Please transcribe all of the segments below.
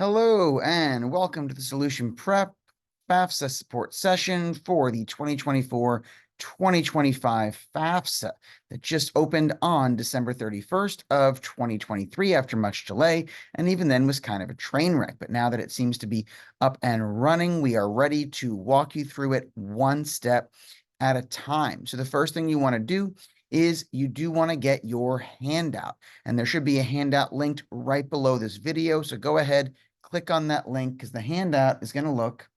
Hello and welcome to the Solution Prep FAFSA Support Session for the 2024-2025 FAFSA that just opened on December 31st of 2023 after much delay, and even then was kind of a train wreck. But now that it seems to be up and running, we are ready to walk you through it one step at a time. So the first thing you want to do is you do want to get your handout, and there should be a handout linked right below this video. So go ahead, click on that link because the handout is going to look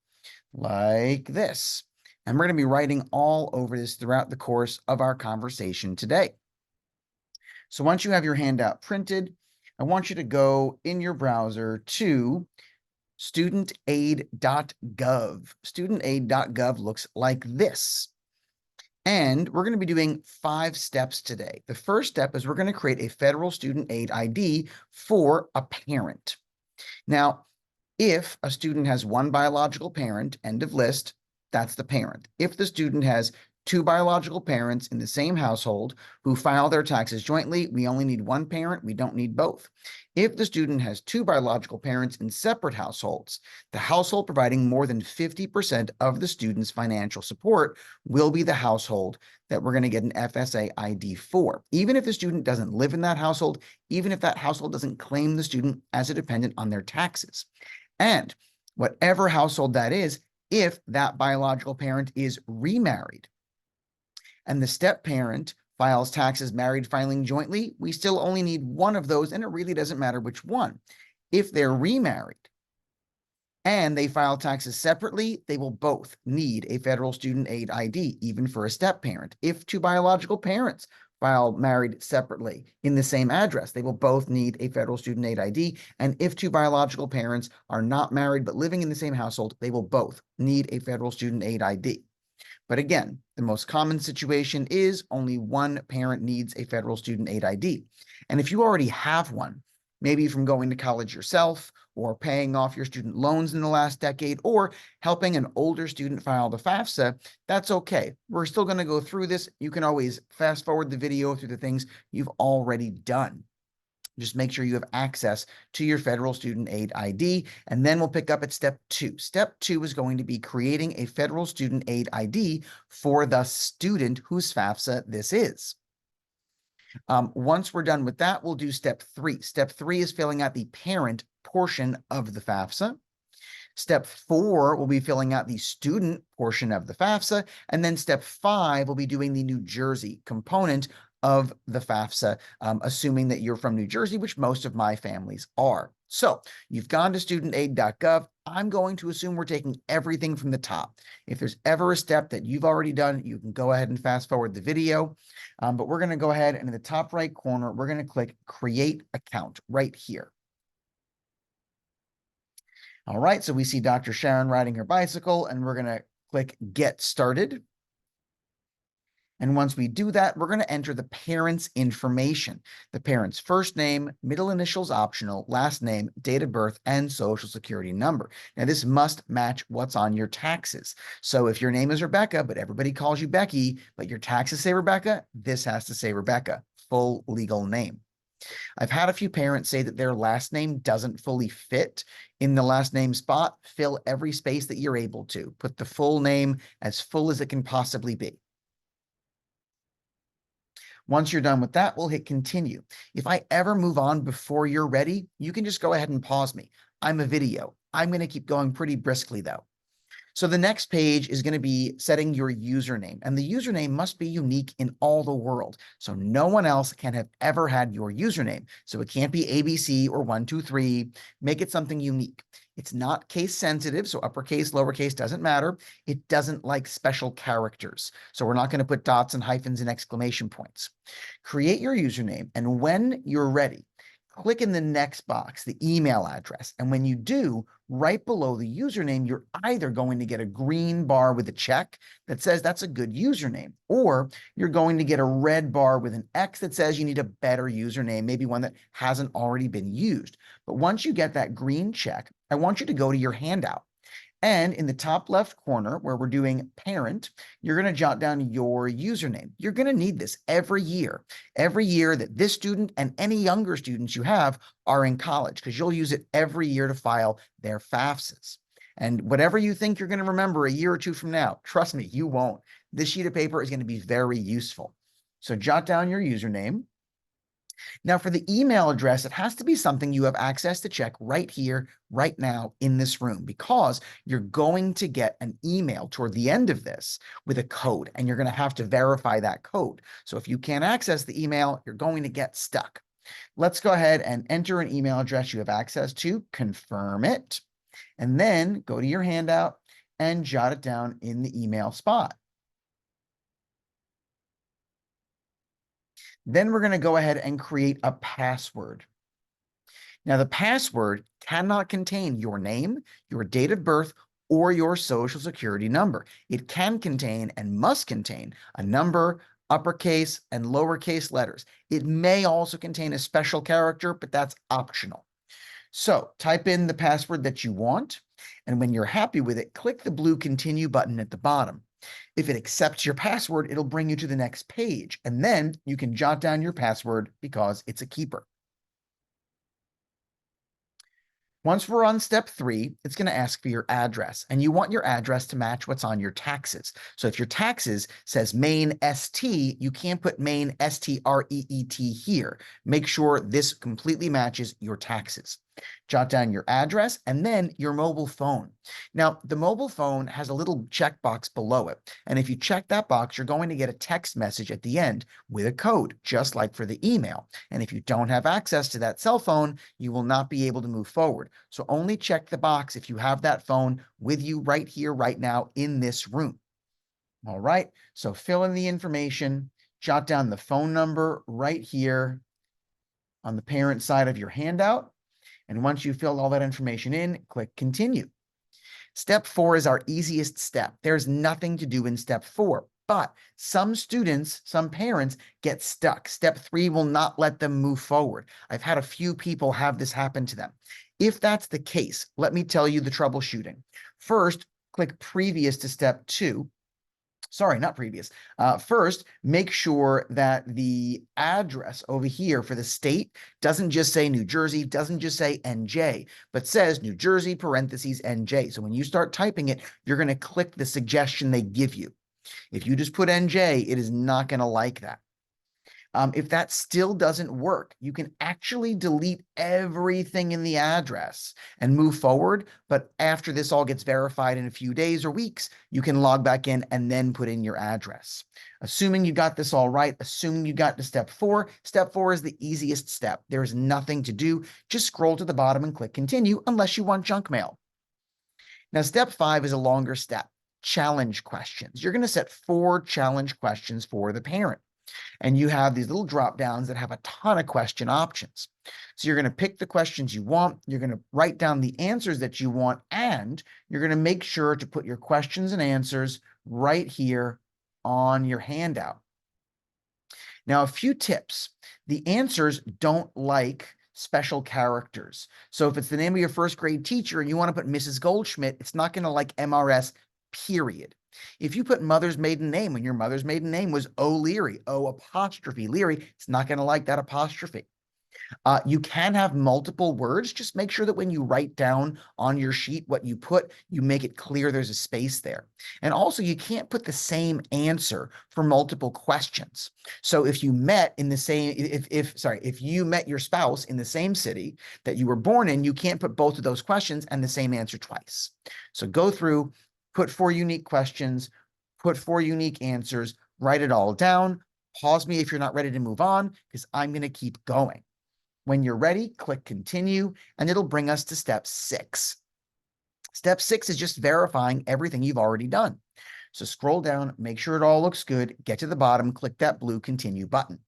like this. And we're going to be writing all over this throughout the course of our conversation today. So once you have your handout printed, I want you to go in your browser to studentaid.gov. Studentaid.gov looks like this. And we're going to be doing 5 steps today. The first step is we're going to create a federal student aid ID for a parent. Now, if a student has one biological parent, end of list, that's the parent. If the student has 2 biological parents in the same household who file their taxes jointly, we only need one parent, we don't need both. If the student has 2 biological parents in separate households, the household providing more than 50% of the student's financial support will be the household that we're going to get an FSA ID for. Even if the student doesn't live in that household, even if that household doesn't claim the student as a dependent on their taxes. And whatever household that is, if that biological parent is remarried and the step-parent files taxes married filing jointly, we still only need one of those, and it really doesn't matter which one. If they're remarried and they file taxes separately, they will both need a federal student aid ID, even for a step-parent. If 2 biological parents file married separately in the same address, they will both need a federal student aid ID. And if 2 biological parents are not married but living in the same household, they will both need a federal student aid ID. But again, the most common situation is only one parent needs a federal student aid ID. And if you already have one, maybe from going to college yourself or paying off your student loans in the last decade or helping an older student file the FAFSA, that's okay. We're still going to go through this. You can always fast forward the video through the things you've already done. Just make sure you have access to your federal student aid ID, and then we'll pick up at step 2. Step 2 is going to be creating a federal student aid ID for the student whose FAFSA this is. Once we're done with that, we'll do step 3. Step 3 is filling out the parent portion of the FAFSA. Step 4 will be filling out the student portion of the FAFSA. And then step 5 will be doing the New Jersey component of the FAFSA, assuming that you're from New Jersey, which most of my families are. So you've gone to studentaid.gov. I'm going to assume we're taking everything from the top. If there's ever a step that you've already done, you can go ahead and fast forward the video. But we're going to go ahead and in the top right corner, we're going to click Create Account right here. All right, so we see Dr. Sharon riding her bicycle, and we're going to click Get Started. And once we do that, we're going to enter the parent's information, the parent's first name, middle initials optional, last name, date of birth, and social security number. Now, this must match what's on your taxes. So if your name is Rebecca, but everybody calls you Becky, but your taxes say Rebecca, this has to say Rebecca, full legal name. I've had a few parents say that their last name doesn't fully fit in the last name spot. Fill every space that you're able to. Put the full name as full as it can possibly be. Once you're done with that, we'll hit continue. If I ever move on before you're ready, you can just go ahead and pause me. I'm a video. I'm going to keep going pretty briskly though. So the next page is going to be setting your username, and the username must be unique in all the world. So no one else can have ever had your username. So it can't be ABC or 123. Make it something unique. It's not case sensitive, so uppercase, lowercase doesn't matter. It doesn't like special characters. So we're not going to put dots and hyphens and exclamation points. Create your username, and when you're ready, click in the next box, the email address. And when you do, right below the username, you're either going to get a green bar with a check that says that's a good username, or you're going to get a red bar with an X that says you need a better username, maybe one that hasn't already been used. But once you get that green check, I want you to go to your handout. And in the top left corner where we're doing parent, you're going to jot down your username. You're going to need this every year that this student and any younger students you have are in college, because you'll use it every year to file their FAFSAs. And whatever you think you're going to remember a year or two from now, trust me, you won't. This sheet of paper is going to be very useful. So jot down your username. Now, for the email address, it has to be something you have access to check right here, right now in this room, because you're going to get an email toward the end of this with a code, and you're going to have to verify that code. So if you can't access the email, you're going to get stuck. Let's go ahead and enter an email address you have access to, confirm it, and then go to your handout and jot it down in the email spot. Then we're going to go ahead and create a password. Now, the password cannot contain your name, your date of birth, or your social security number. It can contain and must contain a number, uppercase, and lowercase letters. It may also contain a special character, but that's optional. So type in the password that you want, and when you're happy with it, click the blue continue button at the bottom. If it accepts your password, it'll bring you to the next page, and then you can jot down your password because it's a keeper. Once we're on step 3, it's going to ask for your address, and you want your address to match what's on your taxes. So if your taxes says Maine ST, you can't put Maine STREET here. Make sure this completely matches your taxes. Jot down your address and then your mobile phone. Now, the mobile phone has a little checkbox below it. And if you check that box, you're going to get a text message at the end with a code, just like for the email. And if you don't have access to that cell phone, you will not be able to move forward. So only check the box if you have that phone with you right here, right now in this room. All right, so fill in the information, jot down the phone number right here on the parent side of your handout. And once you've filled all that information in, click continue. Step 4 is our easiest step. There's nothing to do in step 4, but some students, some parents get stuck. Step 3 will not let them move forward. I've had a few people have this happen to them. If that's the case, let me tell you the troubleshooting. First, click previous to step 2. Sorry, not previous. First, make sure that the address over here for the state doesn't just say New Jersey, doesn't just say NJ, but says New Jersey parentheses NJ. So when you start typing it, you're going to click the suggestion they give you. If you just put NJ, it is not going to like that. If that still doesn't work, you can actually delete everything in the address and move forward. But after this all gets verified in a few days or weeks, you can log back in and then put in your address. Assuming you got this all right, assuming you got to step 4 is the easiest step. There's nothing to do. Just scroll to the bottom and click continue unless you want junk mail. Now, step 5 is a longer step. Challenge questions. You're going to set 4 challenge questions for the parent. And you have these little drop downs that have a ton of question options. So you're going to pick the questions you want, you're going to write down the answers that you want, and you're going to make sure to put your questions and answers right here on your handout. Now, a few tips. The answers don't like special characters. So if it's the name of your first grade teacher and you want to put Mrs. Goldschmidt, it's not going to like MRS, period. If you put mother's maiden name when your mother's maiden name was O'Leary, O apostrophe Leary, it's not going to like that apostrophe. You can have multiple words. Just make sure that when you write down on your sheet what you put, you make it clear there's a space there. And also, you can't put the same answer for multiple questions. So if you met in the same, if you met your spouse in the same city that you were born in, you can't put both of those questions and the same answer twice. So go through, put 4 unique questions, put 4 unique answers, write it all down. Pause me if you're not ready to move on, because I'm going to keep going. When you're ready, click continue, and it'll bring us to step 6. Step 6 is just verifying everything you've already done. So scroll down, make sure it all looks good, get to the bottom, click that blue continue button.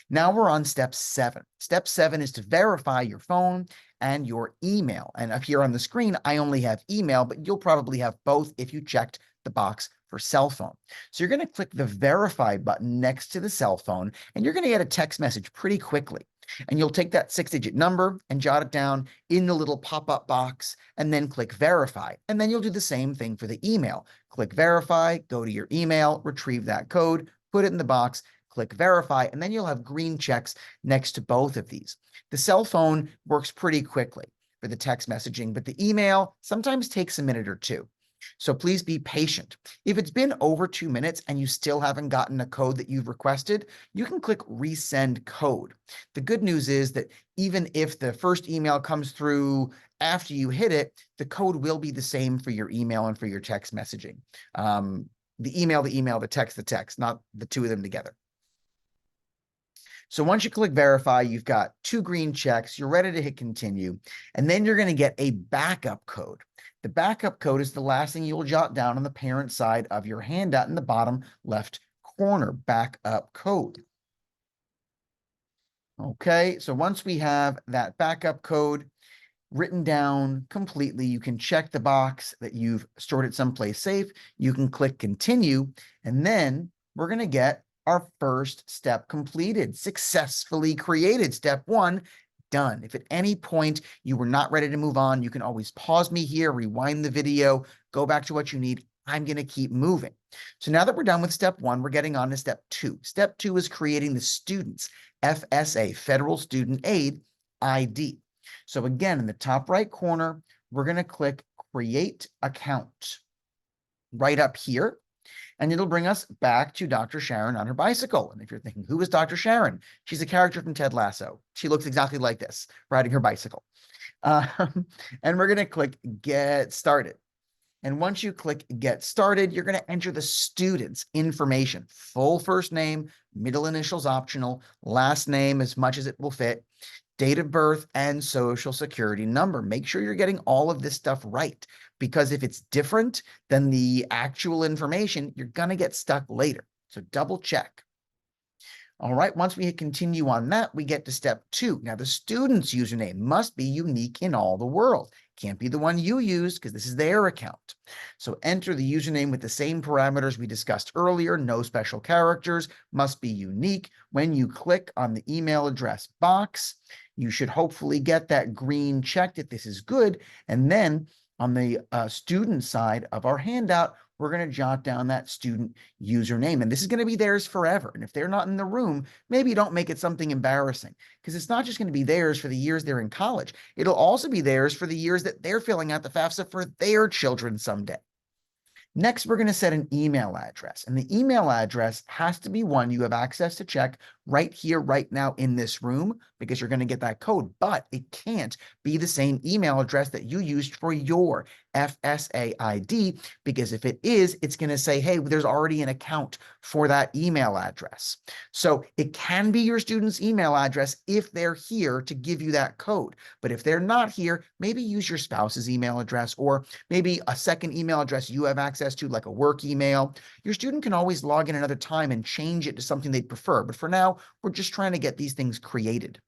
Now we're on step 7. Step 7 is to verify your phone and your email. And up here on the screen, I only have email, but you'll probably have both if you checked the box for cell phone. So you're going to click the verify button next to the cell phone, and you're going to get a text message pretty quickly. And you'll take that 6-digit number and jot it down in the little pop-up box and then click verify. And then you'll do the same thing for the email. Click verify, go to your email, retrieve that code, put it in the box, click verify, and then you'll have green checks next to both of these. The cell phone works pretty quickly for the text messaging, but the email sometimes takes a minute or two. So please be patient. If it's been over 2 minutes and you still haven't gotten a code that you've requested, you can click resend code. The good news is that even if the first email comes through after you hit it, the code will be the same for your email and for your text messaging. The email, the text, not the two of them together. So once you click verify, you've got 2 green checks, you're ready to hit continue, and then you're going to get a backup code. The backup code is the last thing you'll jot down on the parent side of your handout in the bottom left corner, backup code. Okay, so once we have that backup code written down completely, you can check the box that you've stored it someplace safe. You can click continue, and then we're going to get our first step completed, successfully created. Step 1, done. If at any point you were not ready to move on, you can always pause me here, rewind the video, go back to what you need. I'm going to keep moving. So now that we're done with step 1, we're getting on to step 2. Step 2 is creating the student's FSA, Federal Student Aid ID. So again, in the top right corner, we're going to click Create Account right up here, and it'll bring us back to Dr. Sharon on her bicycle. And if you're thinking, who is Dr. Sharon? She's a character from Ted Lasso. She looks exactly like this, riding her bicycle. And we're going to click Get Started. And once you click Get Started, you're going to enter the student's information, full first name, middle initials optional, last name as much as it will fit, date of birth, and social security number. Make sure you're getting all of this stuff right, because if it's different than the actual information, you're going to get stuck later. So double check. All right, once we hit continue on that, we get to step 2. Now, the student's username must be unique in all the world. Can't be the one you use because this is their account. So enter the username with the same parameters we discussed earlier. No special characters, must be unique. When you click on the email address box, you should hopefully get that green check that this is good. And then on the student side of our handout, we're going to jot down that student username. And this is going to be theirs forever. And if they're not in the room, maybe don't make it something embarrassing, because it's not just going to be theirs for the years they're in college. It'll also be theirs for the years that they're filling out the FAFSA for their children someday. Next, we're going to set an email address, and the email address has to be one you have access to check right here, right now in this room, because you're going to get that code, but it can't be the same email address that you used for your FSA ID, because if it is, it's going to say, hey, there's already an account for that email address. So it can be your student's email address if they're here to give you that code. But if they're not here, maybe use your spouse's email address, or maybe a second email address you have access to, like a work email. Your student can always log in another time and change it to something they'd prefer. But for now, we're just trying to get these things created.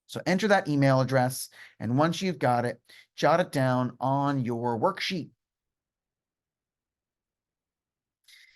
So enter that email address, and once you've got it, jot it down on your worksheet.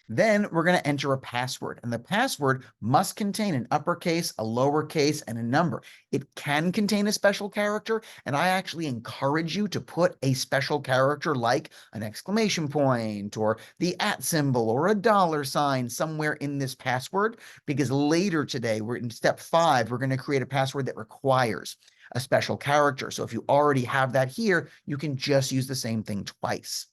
Then we're going to enter a password, and the password must contain an uppercase, a lowercase, and a number. It can contain a special character, and I actually encourage you to put a special character like an exclamation point or the @ symbol or a $sign somewhere in this password, because later today, we're in step 5, we're going to create a password that requires a special character. So if you already have that here, you can just use the same thing twice.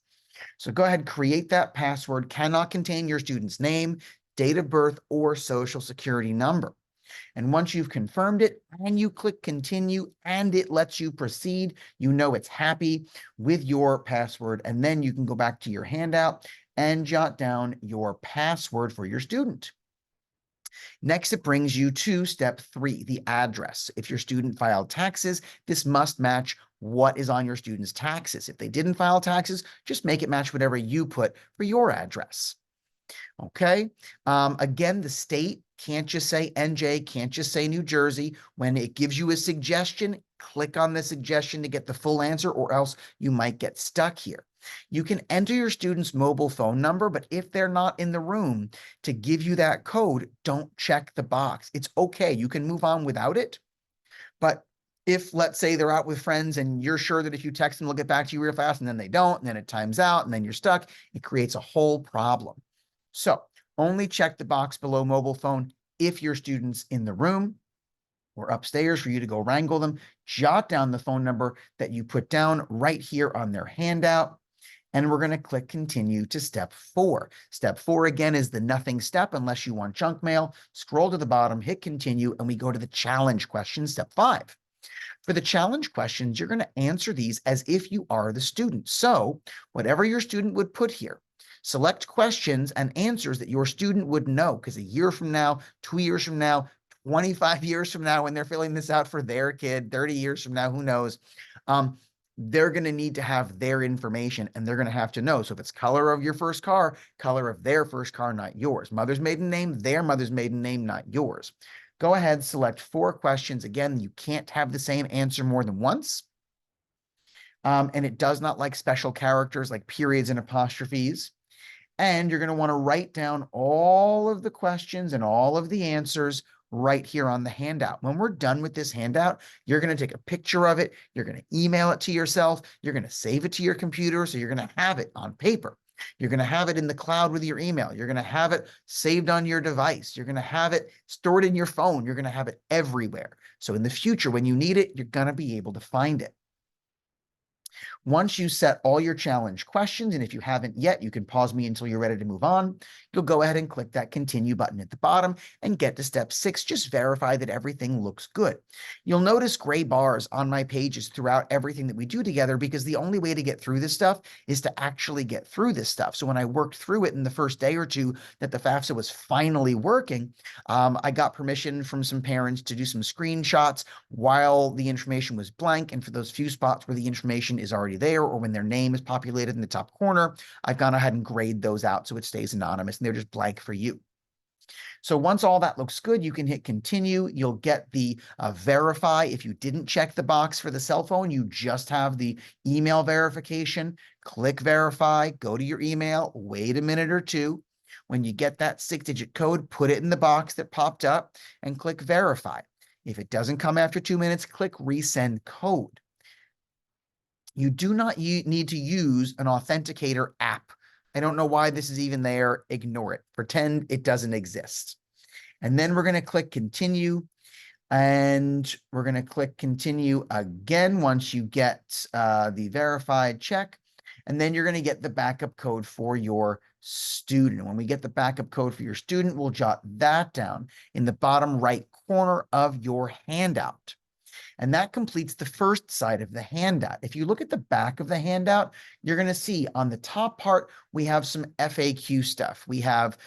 So go ahead, create that password. Cannot contain your student's name, date of birth, or social security number. And once you've confirmed it and you click continue and it lets you proceed, you know it's happy with your password. And then you can go back to your handout and jot down your password for your student. Next, it brings you to step 3, the address. If your student filed taxes, this must match what is on your student's taxes. If they didn't file taxes, just make it match whatever you put for your address. Okay. Again, the state can't just say NJ, can't just say New Jersey. When it gives you a suggestion, click on the suggestion to get the full answer, or else you might get stuck here. You can enter your student's mobile phone number, but if they're not in the room to give you that code, don't check the box. It's okay. You can move on without it. But if, let's say, they're out with friends and you're sure that if you text them, they'll get back to you real fast, and then they don't, and then it times out, and then you're stuck, it creates a whole problem. So only check the box below mobile phone if your student's in the room or upstairs for you to go wrangle them. Jot down the phone number that you put down right here on their handout. And we're going to click continue to step 4. Step 4, again, is the nothing step unless you want junk mail. Scroll to the bottom, hit continue, and we go to the challenge question, step 5. For the challenge questions, you're going to answer these as if you are the student. So whatever your student would put here, select questions and answers that your student would know, because a year from now, 2 years from now, 25 years from now, when they're filling this out for their kid, 30 years from now, who knows, they're going to need to have their information, and they're going to have to know. So if it's color of your first car, color of their first car, not yours. Mother's maiden name, their mother's maiden name, not yours. Go ahead, select 4 questions. Again, you can't have the same answer more than once. And it does not like special characters like periods and apostrophes. And you're going to want to write down all of the questions and all of the answers right here on the handout. When we're done with this handout, you're going to take a picture of it. You're going to email it to yourself. You're going to save it to your computer. So you're going to have it on paper. You're going to have it in the cloud with your email. You're going to have it saved on your device. You're going to have it stored in your phone. You're going to have it everywhere. So in the future, when you need it, you're going to be able to find it. Once you set all your challenge questions, and if you haven't yet, you can pause me until you're ready to move on. You'll go ahead and click that continue button at the bottom and get to step 6. Just verify that everything looks good. You'll notice gray bars on my pages throughout everything that we do together, because the only way to get through this stuff is to actually get through this stuff. So when I worked through it in the first day or two that the FAFSA was finally working, I got permission from some parents to do some screenshots while the information was blank. And for those few spots where the information is already there, or when their name is populated in the top corner, I've gone ahead and grayed those out so it stays anonymous and they're just blank for you. So once all that looks good, you can hit continue. You'll get the verify. If you didn't check the box for the cell phone, you just have the email verification. Click verify, go to your email, wait a minute or two. When you get that 6-digit code, put it in the box that popped up and click verify. If it doesn't come after 2 minutes, click resend code. You do not need to use an authenticator app. I don't know why this is even there. Ignore it. Pretend it doesn't exist. And then we're going to click continue. And we're going to click continue again once you get the verified check. And then you're going to get the backup code for your student. When we get the backup code for your student, we'll jot that down in the bottom right corner of your handout. And that completes the first side of the handout. If you look at the back of the handout, you're going to see on the top part, we have some FAQ stuff. We have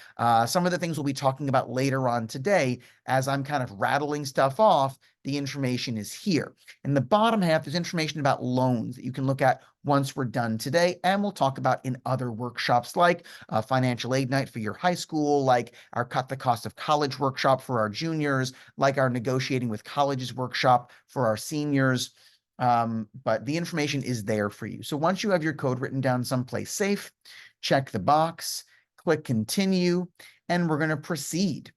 some of the things we'll be talking about later on today. As I'm kind of rattling stuff off, the information is here. In the bottom half, there's information about loans that you can look at once we're done today, and we'll talk about in other workshops like financial aid night for your high school, like our cut the cost of college workshop for our juniors, like our negotiating with colleges workshop for our seniors. But the information is there for you. So once you have your code written down someplace safe, check the box, click continue, and we're going to proceed.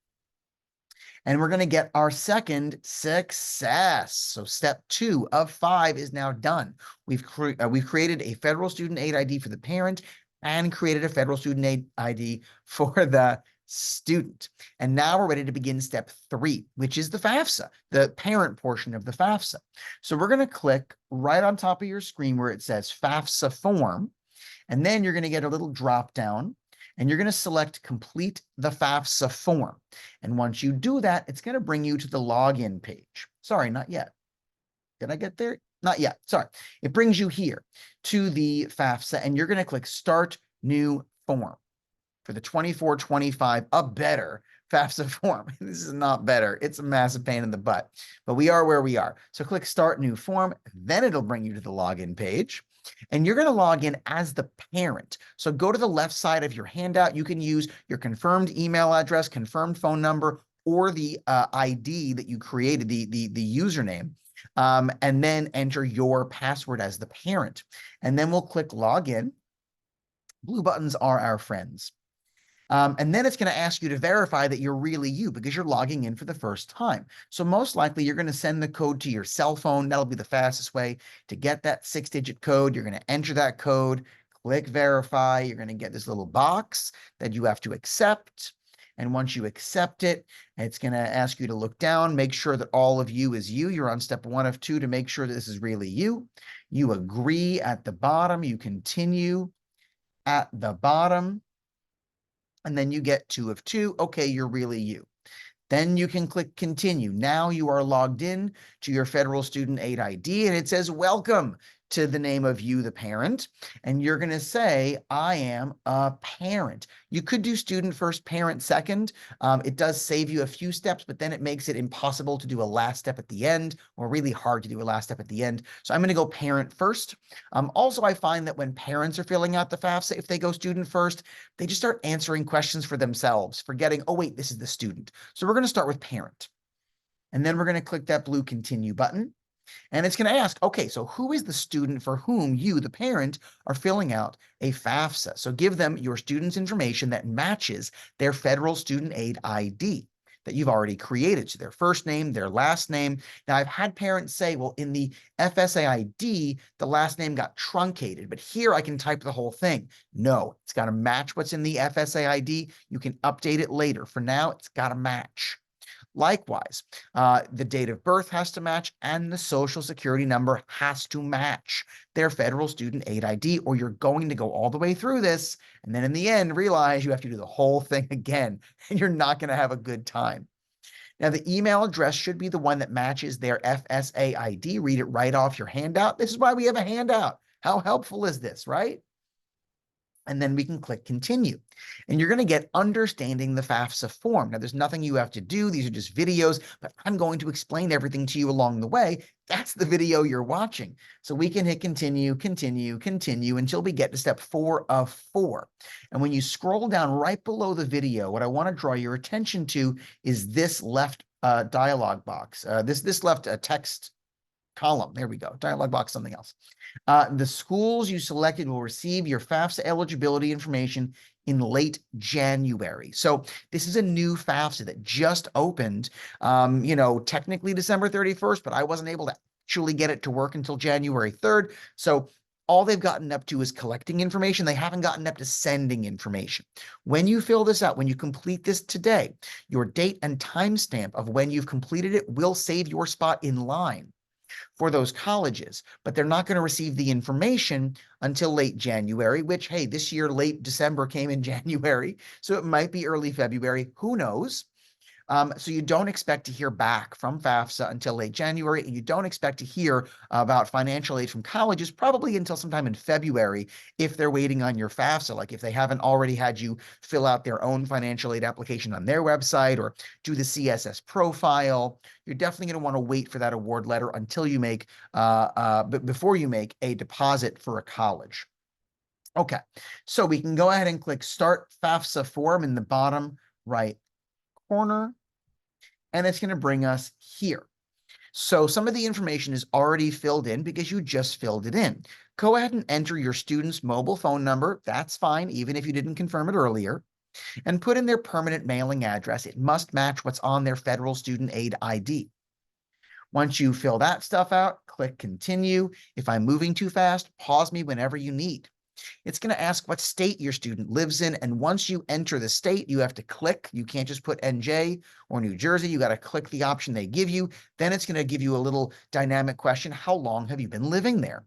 And we're going to get our second success. So step 2 of 5 is now done. We've created a federal student aid ID for the parent and created a federal student aid ID for the student. And now we're ready to begin step 3, which is the FAFSA, the parent portion of the FAFSA. So we're going to click right on top of your screen where it says FAFSA form. And then you're going to get a little drop down. And you're going to select complete the FAFSA form. And once you do that, it's going to bring you to the login page. Sorry, not yet. Did I get there? Not yet. Sorry. It brings you here to the FAFSA, and you're going to click Start New Form for the 24-25, a better FAFSA form. This is not better. It's a massive pain in the butt, but we are where we are. So click Start New Form. Then it'll bring you to the login page. And you're going to log in as the parent. So go to the left side of your handout. You can use your confirmed email address, confirmed phone number, or the ID that you created, the username, and then enter your password as the parent. And then we'll click login. Blue buttons are our friends. And then it's going to ask you to verify that you're really you because you're logging in for the first time. So most likely you're going to send the code to your cell phone. That'll be the fastest way to get that 6-digit code. You're going to enter that code, click verify. You're going to get this little box that you have to accept. And once you accept it, it's going to ask you to look down, make sure that all of you is you. You're on step 1 of 2 to make sure that this is really you. You agree at the bottom. You continue at the bottom. And then you get 2 of 2. Okay, you're really you. Then you can click continue. Now you are logged in to your federal student aid ID and it says welcome to the name of you, the parent. And you're going to say, I am a parent. You could do student first, parent second. It does save you a few steps, but then it makes it impossible to do a last step at the end, or really hard to do a last step at the end. So I'm going to go parent first. Also, I find that when parents are filling out the FAFSA, if they go student first, they just start answering questions for themselves, forgetting, oh, wait, this is the student. So we're going to start with parent. And then we're going to click that blue continue button. And it's going to ask, okay, so who is the student for whom you, the parent, are filling out a FAFSA? So give them your student's information that matches their federal student aid ID that you've already created. So their first name, their last name. Now, I've had parents say, well, in the FSA ID, the last name got truncated, but here I can type the whole thing. No, it's got to match what's in the FSA ID. You can update it later. For now, it's got to match. Likewise, the date of birth has to match and the social security number has to match their federal student aid ID, or you're going to go all the way through this. And then in the end, realize you have to do the whole thing again, and you're not going to have a good time. Now, the email address should be the one that matches their FSA ID. Read it right off your handout. This is why we have a handout. How helpful is this, right? And then we can click continue. And you're going to get understanding the FAFSA form. Now, there's nothing you have to do. These are just videos, but I'm going to explain everything to you along the way. That's the video you're watching. So we can hit continue, continue, continue until we get to step 4 of 4. And when you scroll down right below the video, what I want to draw your attention to is this left dialog box, this left text column. There we go. Dialog box, something else. The schools you selected will receive your FAFSA eligibility information in late January. So this is a new FAFSA that just opened, technically December 31st, but I wasn't able to actually get it to work until January 3rd. So all they've gotten up to is collecting information. They haven't gotten up to sending information. When you fill this out, when you complete this today, your date and timestamp of when you've completed it will save your spot in line for those colleges, but they're not going to receive the information until late January, which, hey, this year, late December came in January, so it might be early February. Who knows? So you don't expect to hear back from FAFSA until late January, and you don't expect to hear about financial aid from colleges probably until sometime in February if they're waiting on your FAFSA, like if they haven't already had you fill out their own financial aid application on their website or do the CSS profile. You're definitely going to want to wait for that award letter until you make, before you make a deposit for a college. Okay, so we can go ahead and click Start FAFSA Form in the bottom right corner. And it's going to bring us here. So some of the information is already filled in because you just filled it in. Go ahead and enter your student's mobile phone number. That's fine, even if you didn't confirm it earlier. And put in their permanent mailing address. It must match what's on their federal student aid ID. Once you fill that stuff out, click continue. If I'm moving too fast, pause me whenever you need. It's going to ask what state your student lives in. And once you enter the state, you have to click. You can't just put NJ or New Jersey. You got to click the option they give you. Then it's going to give you a little dynamic question. How long have you been living there?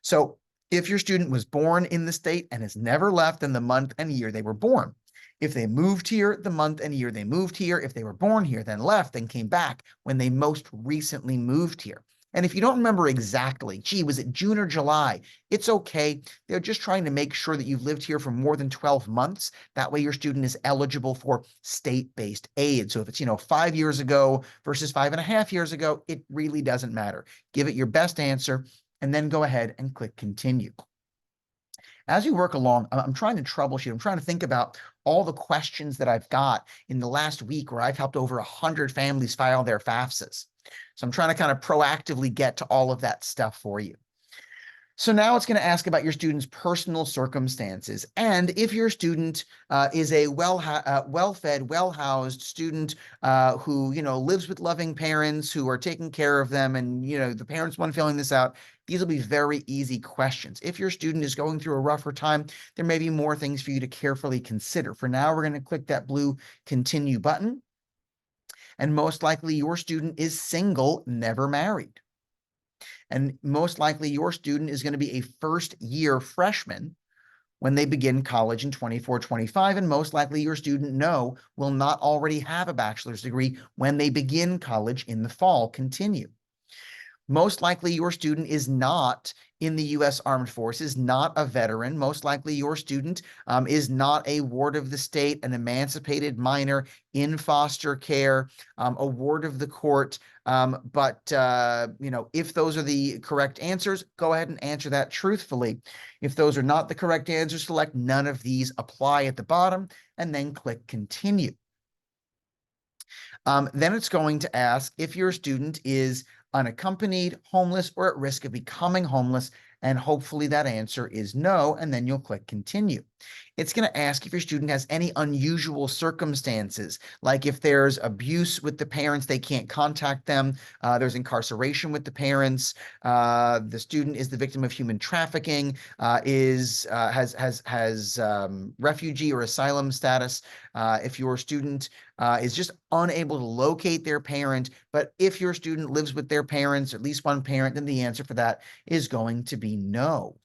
So if your student was born in the state and has never left, then the month and year they were born. If they moved here, the month and year they moved here. If they were born here, then left, then came back when they most recently moved here. And if you don't remember exactly, gee, was it June or July? It's okay. They're just trying to make sure that you've lived here for more than 12 months. That way your student is eligible for state-based aid. So if it's, 5 years ago versus 5.5 years ago, it really doesn't matter. Give it your best answer and then go ahead and click continue. As you work along, I'm trying to troubleshoot. I'm trying to think about all the questions that I've got in the last week where I've helped over 100 families file their FAFSAs. So I'm trying to kind of proactively get to all of that stuff for you. So now it's going to ask about your student's personal circumstances. And if your student is a well-fed, well-housed student who, lives with loving parents who are taking care of them, and, the parents want filling this out, these will be very easy questions. If your student is going through a rougher time, there may be more things for you to carefully consider. For now, we're going to click that blue continue button. And most likely your student is single, never married. And most likely your student is going to be a first-year freshman when they begin college in 24-25, and most likely your student will not already have a bachelor's degree when they begin college in the fall. Continue. Most likely your student is not in the U.S. Armed Forces, not a veteran. Most likely your student is not a ward of the state, an emancipated minor in foster care, a ward of the court. But if those are the correct answers, go ahead and answer that truthfully. If those are not the correct answers, select none of these apply at the bottom, and then click continue. Then it's going to ask if your student is unaccompanied, homeless, or at risk of becoming homeless, and hopefully that answer is no, and then you'll click continue. It's going to ask if your student has any unusual circumstances, like if there's abuse with the parents, they can't contact them, there's incarceration with the parents, the student is the victim of human trafficking, has refugee or asylum status, if your student is just unable to locate their parent, but if your student lives with their parents, or at least one parent, then the answer for that is going to be no.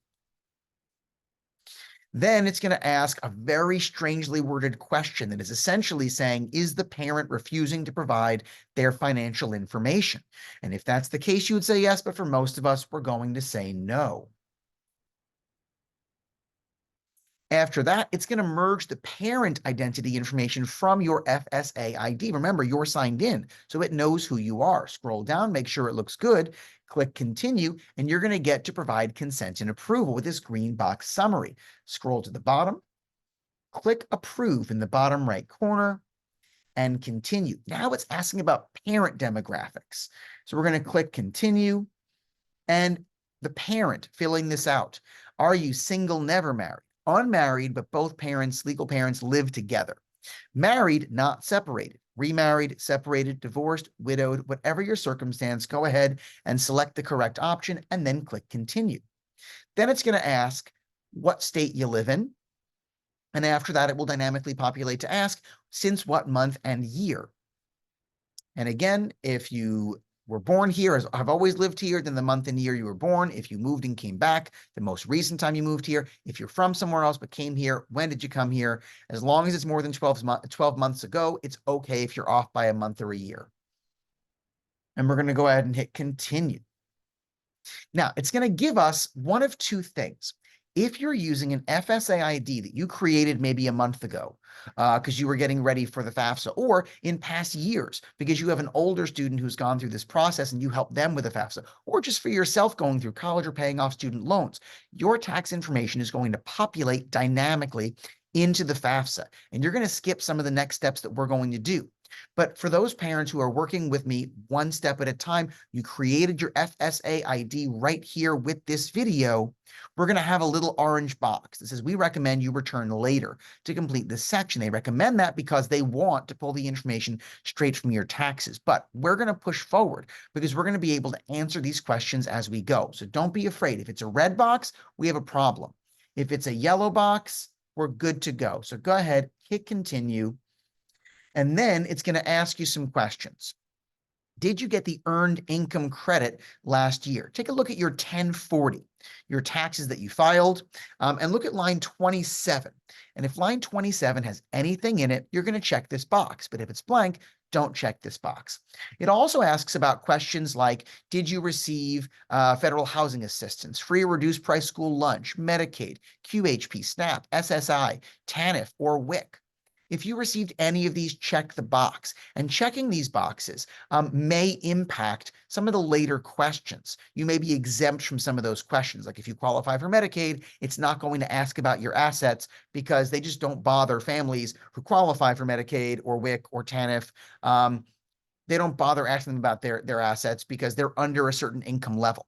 Then it's going to ask a very strangely worded question that is essentially saying, is the parent refusing to provide their financial information? And if that's the case, you would say yes, but for most of us, we're going to say no. After that, it's going to merge the parent identity information from your FSA ID. Remember, you're signed in, so it knows who you are. Scroll down, make sure it looks good, click continue, and you're going to get to provide consent and approval with this green box summary. Scroll to the bottom, click approve in the bottom right corner, and continue. Now it's asking about parent demographics. So we're going to click continue, and the parent filling this out. Are you single, never married? Unmarried, but both parents, legal parents, live together. Married, not separated. Remarried, separated, divorced, widowed, whatever your circumstance, go ahead and select the correct option and then click continue. Then it's going to ask what state you live in. And after that, it will dynamically populate to ask since what month and year. And again, if you were born here, have always lived here, then the month and year you were born. If you moved and came back, the most recent time you moved here. If you're from somewhere else but came here, when did you come here? As long as it's more than 12 months ago, it's okay if you're off by a month or a year. And we're going to go ahead and hit continue. Now, it's going to give us one of two things. If you're using an FSA ID that you created maybe a month ago because you were getting ready for the FAFSA, or in past years because you have an older student who's gone through this process and you help them with a FAFSA, or just for yourself going through college or paying off student loans, your tax information is going to populate dynamically into the FAFSA. And you're going to skip some of the next steps that we're going to do. But for those parents who are working with me one step at a time, you created your FSA ID right here with this video. We're going to have a little orange box that says, we recommend you return later to complete this section. They recommend that because they want to pull the information straight from your taxes. But we're going to push forward because we're going to be able to answer these questions as we go. So don't be afraid. If it's a red box, we have a problem. If it's a yellow box, we're good to go. So go ahead, hit continue. And then it's going to ask you some questions. Did you get the earned income credit last year? Take a look at your 1040, your taxes that you filed, and look at line 27. And if line 27 has anything in it, you're going to check this box. But if it's blank, don't check this box. It also asks about questions like, did you receive federal housing assistance, free or reduced price school lunch, Medicaid, QHP, SNAP, SSI, TANF, or WIC? If you received any of these, check the box. And checking these boxes may impact some of the later questions. You may be exempt from some of those questions. Like if you qualify for Medicaid, it's not going to ask about your assets because they just don't bother families who qualify for Medicaid or WIC or TANF. They don't bother asking them about their assets because they're under a certain income level.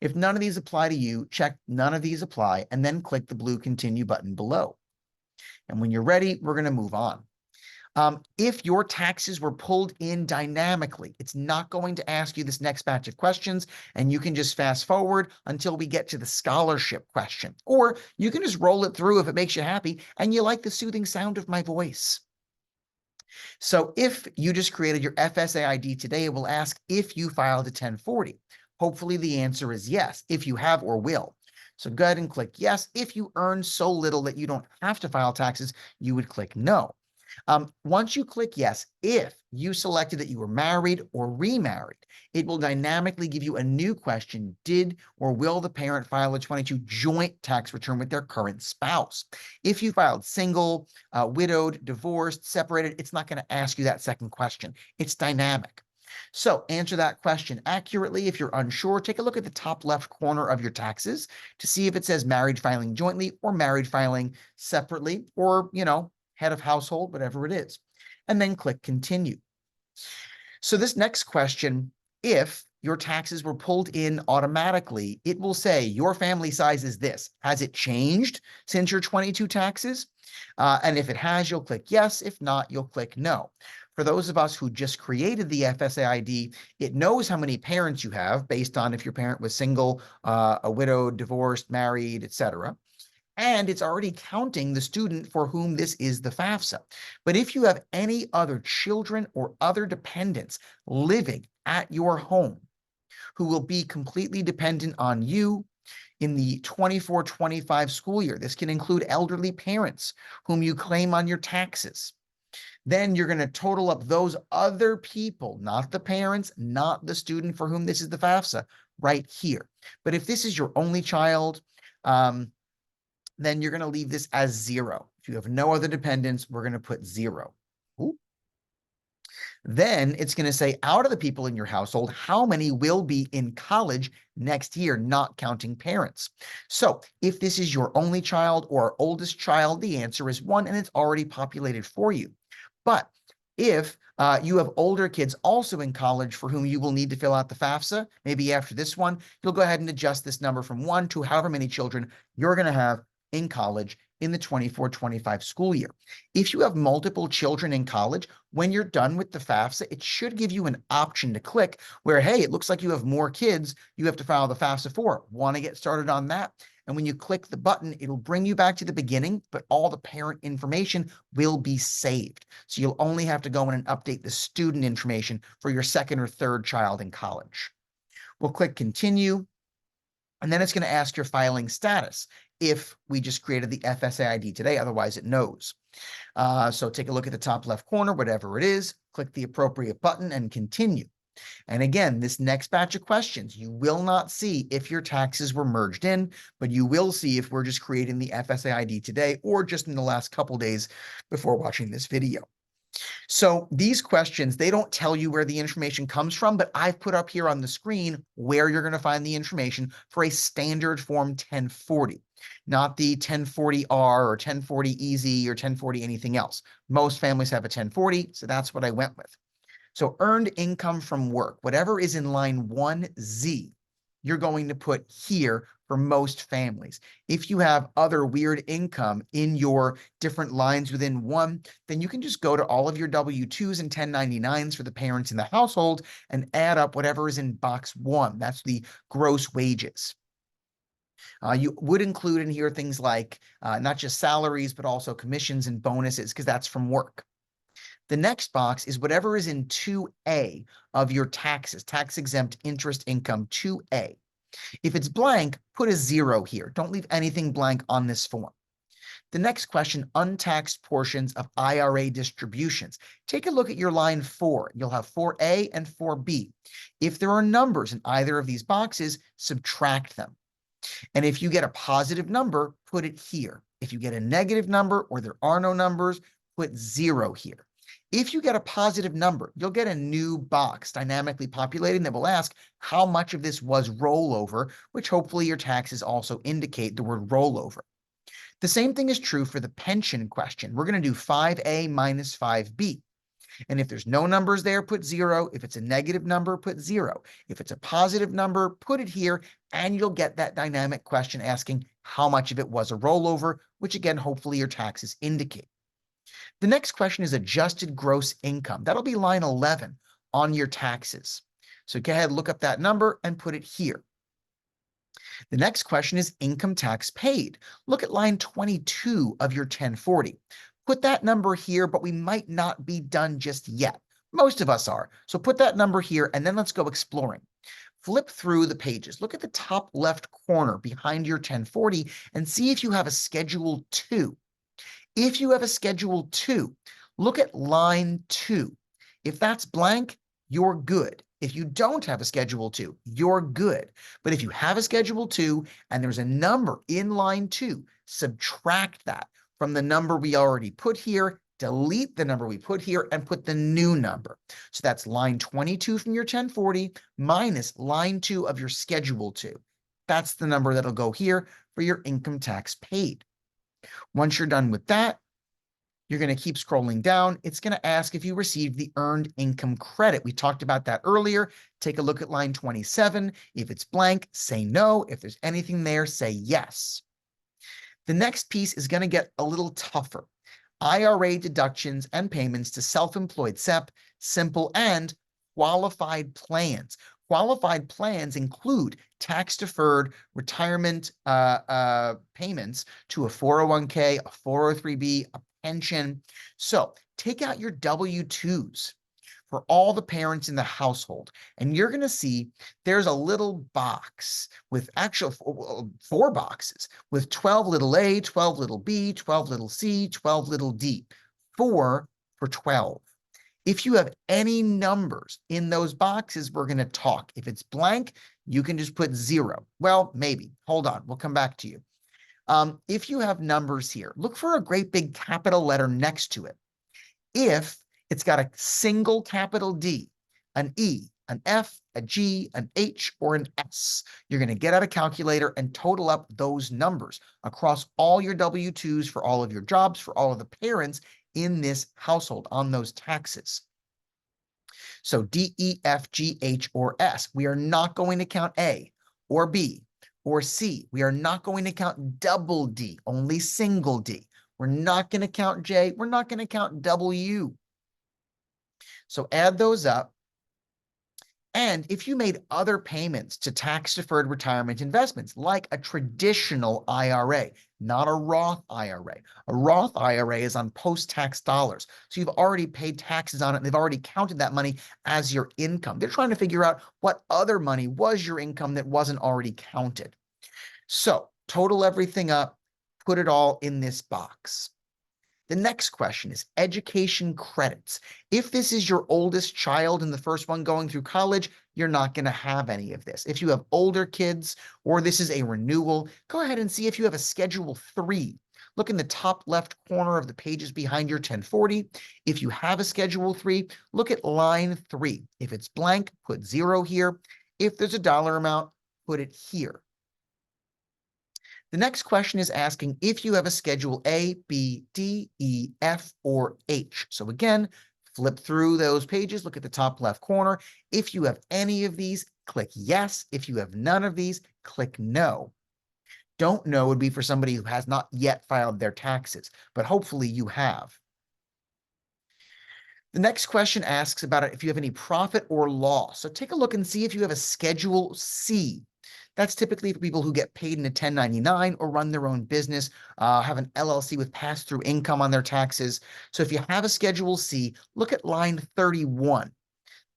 If none of these apply to you, check none of these apply, and then click the blue continue button below. And when you're ready, we're going to move on. If your taxes were pulled in dynamically, it's not going to ask you this next batch of questions, and you can just fast forward until we get to the scholarship question. Or you can just roll it through if it makes you happy and you like the soothing sound of my voice. So if you just created your FSA ID today, it will ask if you filed a 1040. Hopefully the answer is yes, if you have or will. So go ahead and click yes. If you earn so little that you don't have to file taxes, you would click no. Once you click yes, if you selected that you were married or remarried, it will dynamically give you a new question. Did or will the parent file a 22 joint tax return with their current spouse? If you filed single, widowed, divorced, separated, it's not going to ask you that second question. It's dynamic. So answer that question accurately. If you're unsure, take a look at the top left corner of your taxes to see if it says married filing jointly or married filing separately, or, head of household, whatever it is, and then click continue. So this next question, if your taxes were pulled in automatically, it will say your family size is this. Has it changed since your 22 taxes? And if it has, you'll click yes. If not, you'll click no. For those of us who just created the FSA ID, it knows how many parents you have based on if your parent was single, a widowed, divorced, married, etc. And it's already counting the student for whom this is the FAFSA. But if you have any other children or other dependents living at your home who will be completely dependent on you in the 24-25 school year, this can include elderly parents whom you claim on your taxes, then you're going to total up those other people, not the parents, not the student for whom this is the FAFSA, right here. But if this is your only child, then you're going to leave this as 0. If you have no other dependents, we're going to put 0. Ooh. Then it's going to say, out of the people in your household, how many will be in college next year, not counting parents? So if this is your only child or oldest child, the answer is 1, and it's already populated for you. But if you have older kids also in college for whom you will need to fill out the FAFSA, maybe after this one, you'll go ahead and adjust this number from 1 to however many children you're going to have in college in the 24-25 school year. If you have multiple children in college, when you're done with the FAFSA, it should give you an option to click where, hey, it looks like you have more kids you have to file the FAFSA for. Want to get started on that? And when you click the button, it'll bring you back to the beginning, but all the parent information will be saved. So you'll only have to go in and update the student information for your second or third child in college. We'll click continue. And then it's going to ask your filing status if we just created the FSA ID today, otherwise it knows. So take a look at the top left corner, whatever it is, click the appropriate button and continue. And again, this next batch of questions, you will not see if your taxes were merged in, but you will see if we're just creating the FSA ID today or just in the last couple days before watching this video. So these questions, they don't tell you where the information comes from, but I've put up here on the screen where you're going to find the information for a standard form 1040, not the 1040R or 1040 Easy or 1040 anything else. Most families have a 1040, so that's what I went with. So earned income from work, whatever is in line 1Z, you're going to put here for most families. If you have other weird income in your different lines within one, then you can just go to all of your W-2s and 1099s for the parents in the household and add up whatever is in box 1. That's the gross wages. You would include in here things like not just salaries, but also commissions and bonuses, because that's from work. The next box is whatever is in 2A of your taxes, tax-exempt interest income 2A. If it's blank, put a 0 here. Don't leave anything blank on this form. The next question, untaxed portions of IRA distributions. Take a look at your line 4. You'll have 4A and 4B. If there are numbers in either of these boxes, subtract them. And if you get a positive number, put it here. If you get a negative number or there are no numbers, put 0 here. If you get a positive number, you'll get a new box dynamically populating that will ask how much of this was rollover, which hopefully your taxes also indicate the word rollover. The same thing is true for the pension question. We're going to do 5A minus 5B. And if there's no numbers there, put 0. If it's a negative number, put 0. If it's a positive number, put it here, and you'll get that dynamic question asking how much of it was a rollover, which again, hopefully your taxes indicate. The next question is adjusted gross income. That'll be line 11 on your taxes. So go ahead, look up that number and put it here. The next question is income tax paid. Look at line 22 of your 1040. Put that number here, but we might not be done just yet. Most of us are. So put that number here, and then let's go exploring. Flip through the pages. Look at the top left corner behind your 1040 and see if you have a Schedule 2. If you have a Schedule 2, look at line 2. If that's blank, you're good. If you don't have a Schedule 2, you're good. But if you have a Schedule 2 and there's a number in line 2, subtract that from the number we already put here, delete the number we put here, and put the new number. So that's line 22 from your 1040 minus line 2 of your Schedule 2. That's the number that'll go here for your income tax paid. Once you're done with that, you're going to keep scrolling down. It's going to ask if you received the earned income credit. We talked about that earlier. Take a look at line 27. If it's blank, say no. If there's anything there, say yes. The next piece is going to get a little tougher. IRA deductions and payments to self-employed SEP, simple and qualified plans. Qualified plans include tax-deferred retirement payments to a 401k, a 403b, a pension. So take out your W-2s for all the parents in the household, and you're going to see there's a little box with actual 4 boxes with 12 little a, 12 little b, 12 little c, 12 little d, 4 for 12. If you have any numbers in those boxes, we're going to talk. If it's blank, you can just put 0. Well, maybe. Hold on. We'll come back to you. If you have numbers here, look for a great big capital letter next to it. If it's got a single capital D, an E, an F, a G, an H, or an S, you're going to get out a calculator and total up those numbers across all your W-2s for all of your jobs, for all of the parents in this household on those taxes. So D, E, F, G, H, or S. We are not going to count A or B or C. We are not going to count double D, only single D. We're not going to count J. We're not going to count W. So add those up. And if you made other payments to tax-deferred retirement investments, like a traditional IRA, not a Roth IRA. A Roth IRA is on post-tax dollars. So you've already paid taxes on it, and they've already counted that money as your income. They're trying to figure out what other money was your income that wasn't already counted. So total everything up, put it all in this box. The next question is education credits. If this is your oldest child and the first one going through college, you're not going to have any of this. If you have older kids or this is a renewal, go ahead and see if you have a Schedule 3. Look in the top left corner of the pages behind your 1040. If you have a Schedule 3, look at line 3. If it's blank, put 0 here. If there's a dollar amount, put it here. The next question is asking if you have a Schedule A, B, D, E, F, or H. So again, flip through those pages, look at the top left corner. If you have any of these, click yes. If you have none of these, click no. Don't know would be for somebody who has not yet filed their taxes, but hopefully you have. The next question asks about if you have any profit or loss. So take a look and see if you have a Schedule C. That's typically for people who get paid in a 1099 or run their own business, have an LLC with pass-through income on their taxes. So if you have a Schedule C, look at line 31.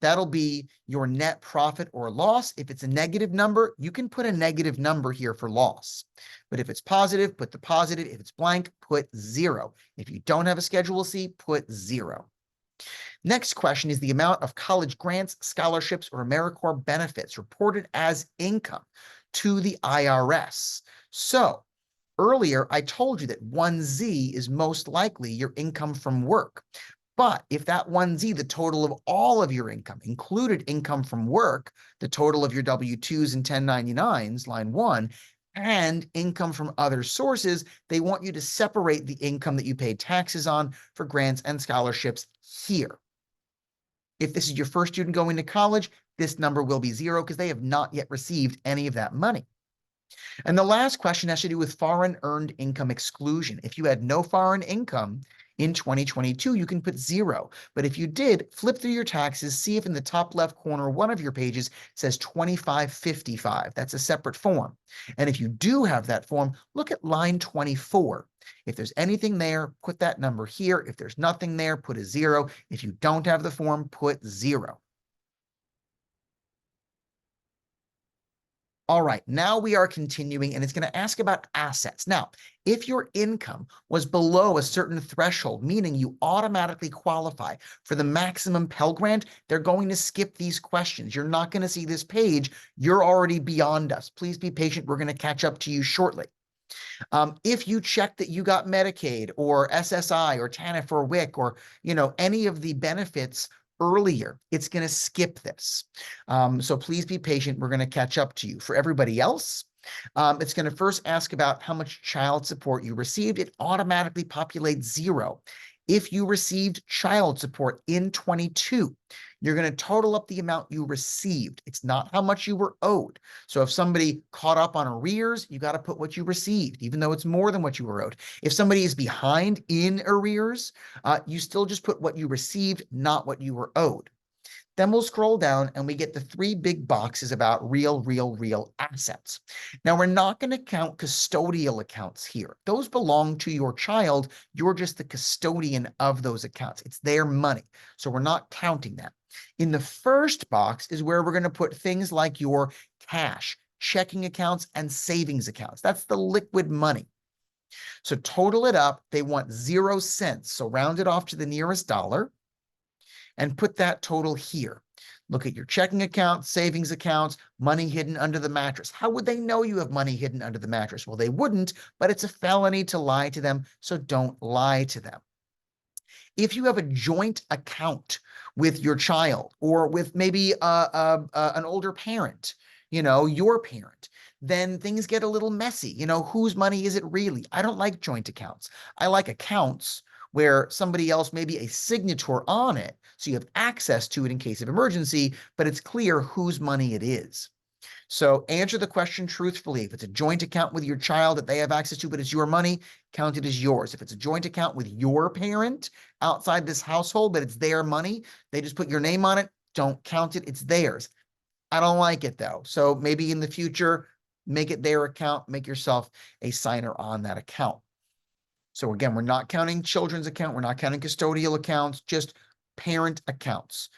That'll be your net profit or loss. If it's a negative number, you can put a negative number here for loss. But if it's positive, put the positive. If it's blank, put 0. If you don't have a Schedule C, put 0. Next question is the amount of college grants, scholarships, or AmeriCorps benefits reported as income to the IRS. So earlier, I told you that 1Z is most likely your income from work. But if that 1Z, the total of all of your income, included income from work, the total of your W-2s and 1099s, line 1, and income from other sources, they want you to separate the income that you paid taxes on for grants and scholarships here. If this is your first student going to college, this number will be 0 because they have not yet received any of that money. And the last question has to do with foreign earned income exclusion. If you had no foreign income in 2022, you can put 0. But if you did, flip through your taxes, see if in the top left corner, one of your pages says 2555. That's a separate form. And if you do have that form, look at line 24. If there's anything there, put that number here. If there's nothing there, put a 0. If you don't have the form, put 0. All right, now we are continuing, and it's going to ask about assets. Now, if your income was below a certain threshold, meaning you automatically qualify for the maximum Pell Grant, they're going to skip these questions. You're not going to see this page. You're already beyond us. Please be patient. We're going to catch up to you shortly. If you check that you got Medicaid or SSI or TANF or WIC or, any of the benefits earlier, it's going to skip this. So please be patient. We're going to catch up to you. For everybody else, it's going to first ask about how much child support you received. It automatically populates 0. If you received child support in 22, you're going to total up the amount you received. It's not how much you were owed. So if somebody caught up on arrears, you got to put what you received, even though it's more than what you were owed. If somebody is behind in arrears, you still just put what you received, not what you were owed. Then we'll scroll down and we get the 3 big boxes about real assets. Now, we're not going to count custodial accounts here. Those belong to your child. You're just the custodian of those accounts. It's their money. So we're not counting that. In the first box is where we're going to put things like your cash, checking accounts, and savings accounts. That's the liquid money. So total it up. They want 0 cents. So round it off to the nearest dollar and put that total here. Look at your checking account, savings accounts, money hidden under the mattress. How would they know you have money hidden under the mattress? Well, they wouldn't, but it's a felony to lie to them, so don't lie to them. If you have a joint account with your child or with maybe an older parent, your parent, then things get a little messy. Whose money is it really? I don't like joint accounts. I like accounts where somebody else may be a signator on it, so you have access to it in case of emergency, but it's clear whose money it is. So answer the question truthfully. If it's a joint account with your child that they have access to, but it's your money, count it as yours. If it's a joint account with your parent outside this household, but it's their money, they just put your name on it, don't count it, it's theirs. I don't like it though. So maybe in the future, make it their account, make yourself a signer on that account. So again, we're not counting children's account. We're not counting custodial accounts, just parent accounts,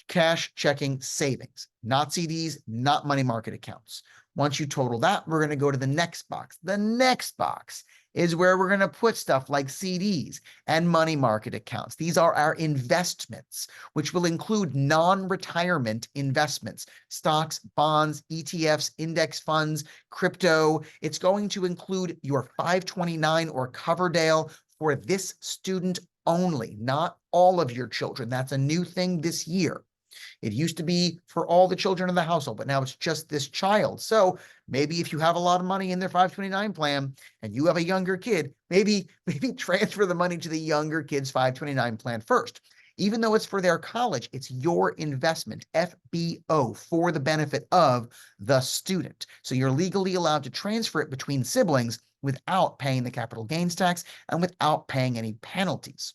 cash, checking, savings, not CDs, not money market accounts. Once you total that, we're going to go to the next box. The next box is where we're going to put stuff like CDs and money market accounts. These are our investments, which will include non-retirement investments, stocks, bonds, ETFs, index funds, crypto. It's going to include your 529 or Coverdale for this student only, not all of your children. That's a new thing this year. It used to be for all the children in the household, but now it's just this child. So maybe if you have a lot of money in their 529 plan and you have a younger kid, maybe transfer the money to the younger kid's 529 plan first. Even though it's for their college, it's your investment, FBO, for the benefit of the student. So you're legally allowed to transfer it between siblings without paying the capital gains tax and without paying any penalties.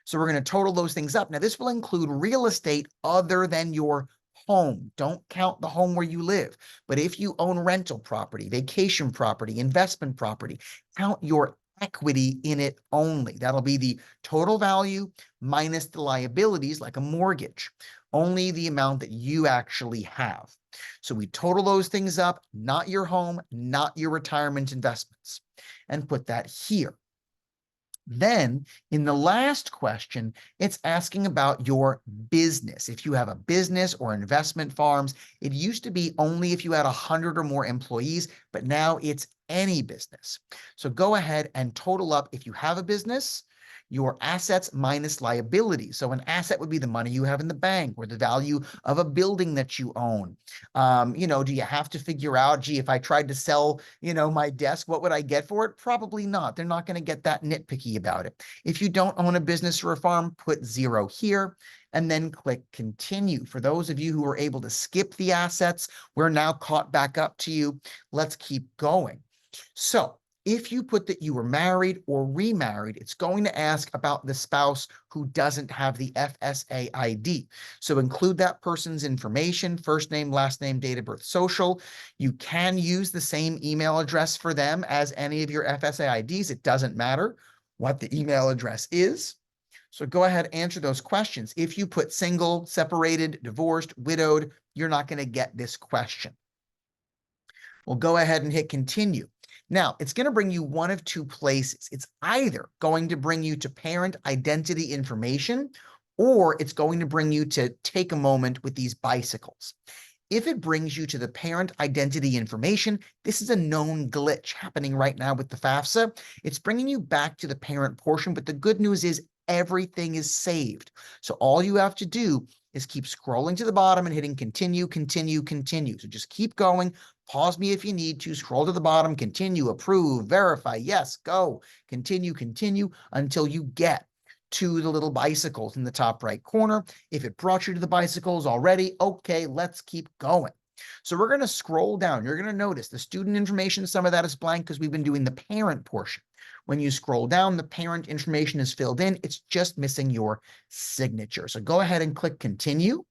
So we're going to total those things up. Now, this will include real estate other than your home. Don't count the home where you live. But if you own rental property, vacation property, investment property, count your equity in it only. That'll be the total value minus the liabilities like a mortgage, only the amount that you actually have. So we total those things up, not your home, not your retirement investments, and put that here. Then in the last question, it's asking about your business. If you have a business or investment farms, it used to be only if you had 100 or more employees, but now it's any business. So go ahead and total up. If you have a business, your assets minus liabilities. So an asset would be the money you have in the bank or the value of a building that you own. Do you have to figure out, gee, if I tried to sell, my desk, what would I get for it? Probably not. They're not going to get that nitpicky about it. If you don't own a business or a farm, put 0 here and then click continue. For those of you who are able to skip the assets, we're now caught back up to you. Let's keep going. So if you put that you were married or remarried, it's going to ask about the spouse who doesn't have the FSA ID. So include that person's information, first name, last name, date of birth, social. You can use the same email address for them as any of your FSA IDs. It doesn't matter what the email address is. So go ahead and answer those questions. If you put single, separated, divorced, widowed, you're not going to get this question. We'll go ahead and hit continue. Now, it's going to bring you one of two places. It's either going to bring you to parent identity information, or it's going to bring you to take a moment with these bicycles. If it brings you to the parent identity information, this is a known glitch happening right now with the FAFSA. It's bringing you back to the parent portion, but the good news is everything is saved. So all you have to do is keep scrolling to the bottom and hitting continue, continue, continue. So just keep going. Pause me if you need to. Scroll to the bottom, continue, approve, verify, yes, go, continue, continue until you get to the little bicycles in the top right corner. If it brought you to the bicycles already, okay, let's keep going. So we're going to scroll down. You're going to notice the student information, some of that is blank because we've been doing the parent portion. When you scroll down, the parent information is filled in. It's just missing your signature. So go ahead and click continue.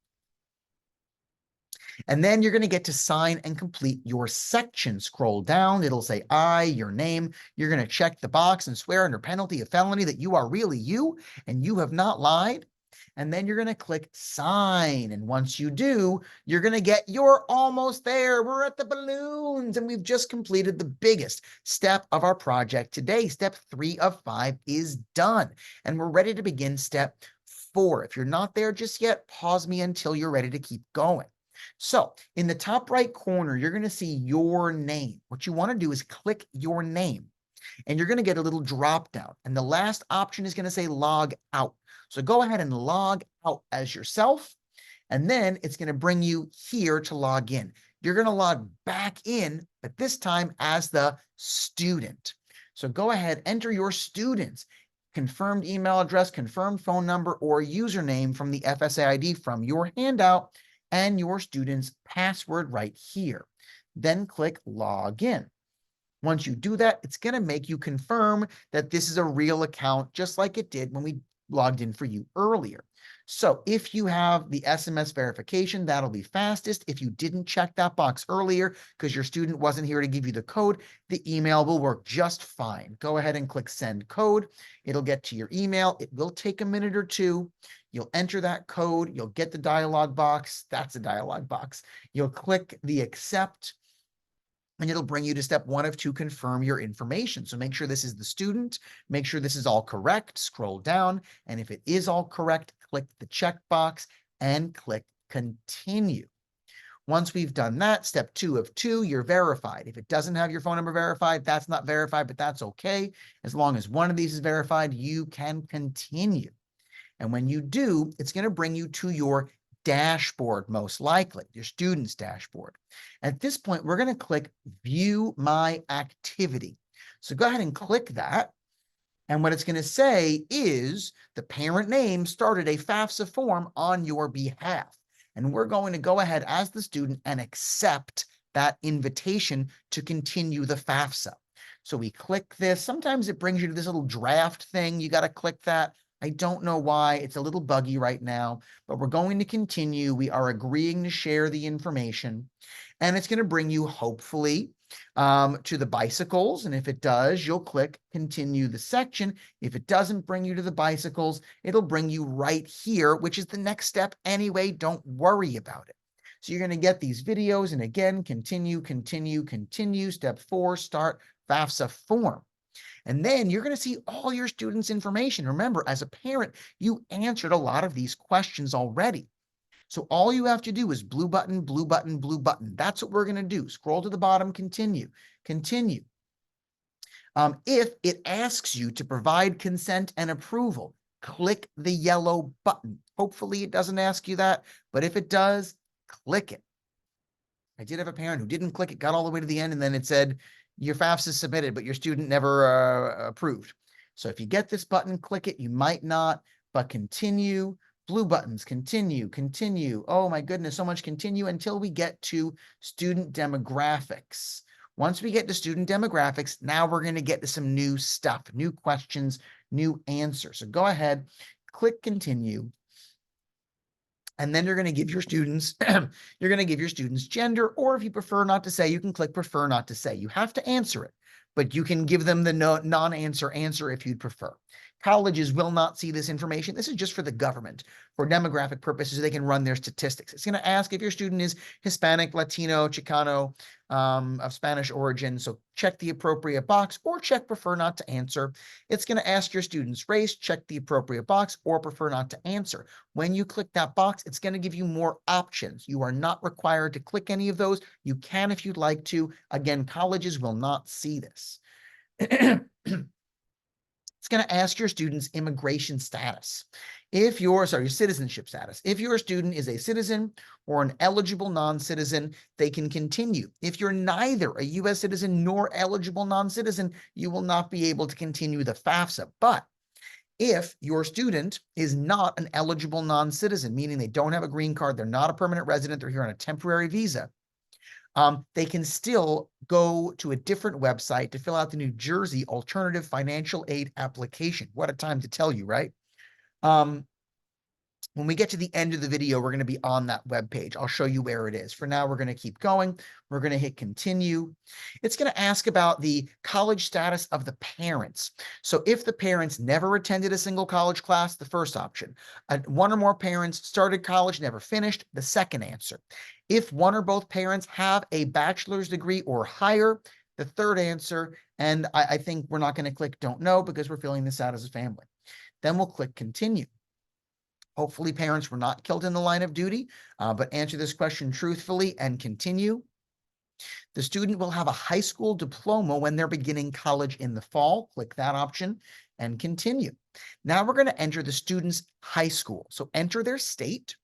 And then you're going to get to sign and complete your section. Scroll down. It'll say I, your name. You're going to check the box and swear under penalty of felony that you are really you and you have not lied. And then you're going to click sign. And once you do, you're going to get, you're almost there. We're at the balloons and we've just completed the biggest step of our project today. Step 3 of 5 is done. And we're ready to begin step 4. If you're not there just yet, pause me until you're ready to keep going. So in the top right corner, you're going to see your name. What you want to do is click your name and you're going to get a little drop down. And the last option is going to say log out. So go ahead and log out as yourself. And then it's going to bring you here to log in. You're going to log back in, but this time as the student. So go ahead, enter your student's confirmed email address, confirmed phone number, or username from the FSA ID from your handout and your student's password right here. Then click login. Once you do that, it's going to make you confirm that this is a real account, just like it did when we logged in for you earlier. So if you have the SMS verification, that'll be fastest. If you didn't check that box earlier because your student wasn't here to give you the code, the email will work just fine. Go ahead and click send code. It'll get to your email. It will take a minute or two. You'll enter that code. You'll get the dialog box. That's a dialog box. You'll click the accept. And it'll bring you to step 1 of 2, confirm your information. So make sure this is the student, make sure this is all correct, scroll down, and if it is all correct, click the checkbox and click continue. Once we've done that, step 2 of 2, you're verified. If it doesn't have your phone number verified, that's not verified, but that's okay. As long as one of these is verified, you can continue. And when you do, it's going to bring you to your dashboard, most likely, your student's dashboard. At this point, we're going to click View My Activity. So go ahead and click that. And what it's going to say is the parent name started a FAFSA form on your behalf. And we're going to go ahead as the student and accept that invitation to continue the FAFSA. So we click this. Sometimes it brings you to this little draft thing. You got to click that. I don't know why. It's a little buggy right now, but we're going to continue. We are agreeing to share the information, and it's going to bring you, hopefully, to the bicycles. And if it does, you'll click continue the section. If it doesn't bring you to the bicycles, it'll bring you right here, which is the next step anyway. Don't worry about it. So you're going to get these videos, and again, continue, continue, continue. Step 4, start FAFSA form. And then you're going to see all your students' information. Remember, as a parent, you answered a lot of these questions already. So all you have to do is blue button, blue button, blue button. That's what we're going to do. Scroll to the bottom, continue, continue. If it asks you to provide consent and approval, click the yellow button. Hopefully it doesn't ask you that, but if it does, click it. I did have a parent who didn't click it, got all the way to the end, and then it said, your FAFSA is submitted, but your student never approved. So if you get this button, click it. You might not, but continue. Blue buttons, continue, continue. Oh my goodness, so much continue until we get to student demographics. Once we get to student demographics, now we're going to get to some new stuff, new questions, new answers. So go ahead, click continue. And then you're going to give your students, you're going to give your students gender, or if you prefer not to say, you can click prefer not to say. You have to answer it, but you can give them the non-answer answer if you'd prefer. Colleges will not see this information. This is just for the government. For demographic purposes, they can run their statistics. It's going to ask if your student is Hispanic, Latino, Chicano, of Spanish origin. So check the appropriate box or check prefer not to answer. It's going to ask your student's race, check the appropriate box or prefer not to answer. When you click that box, it's going to give you more options. You are not required to click any of those. You can if you'd like to. Again, colleges will not see this. It's going to ask your student's immigration status. If your citizenship status. If your student is a citizen or an eligible non-citizen, they can continue. If you're neither a U.S. citizen nor eligible non-citizen, you will not be able to continue the FAFSA. But if your student is not an eligible non-citizen, meaning they don't have a green card, they're not a permanent resident, they're here on a temporary visa, they can still go to a different website to fill out the New Jersey Alternative Financial Aid application. What a time to tell you, right? When we get to the end of the video, we're going to be on that web page. I'll show you where it is. For now, we're going to keep going. We're going to hit continue. It's going to ask about the college status of the parents. So if the parents never attended a single college class, the first option. One or more parents started college, never finished, the second answer. If one or both parents have a bachelor's degree or higher, the third answer. And I think we're not going to click don't know because we're filling this out as a family. Then we'll click continue. Hopefully parents were not killed in the line of duty, but answer this question truthfully and continue. The student will have a high school diploma when they're beginning college in the fall. Click that option and continue. Now we're going to enter the student's high school. So enter their state.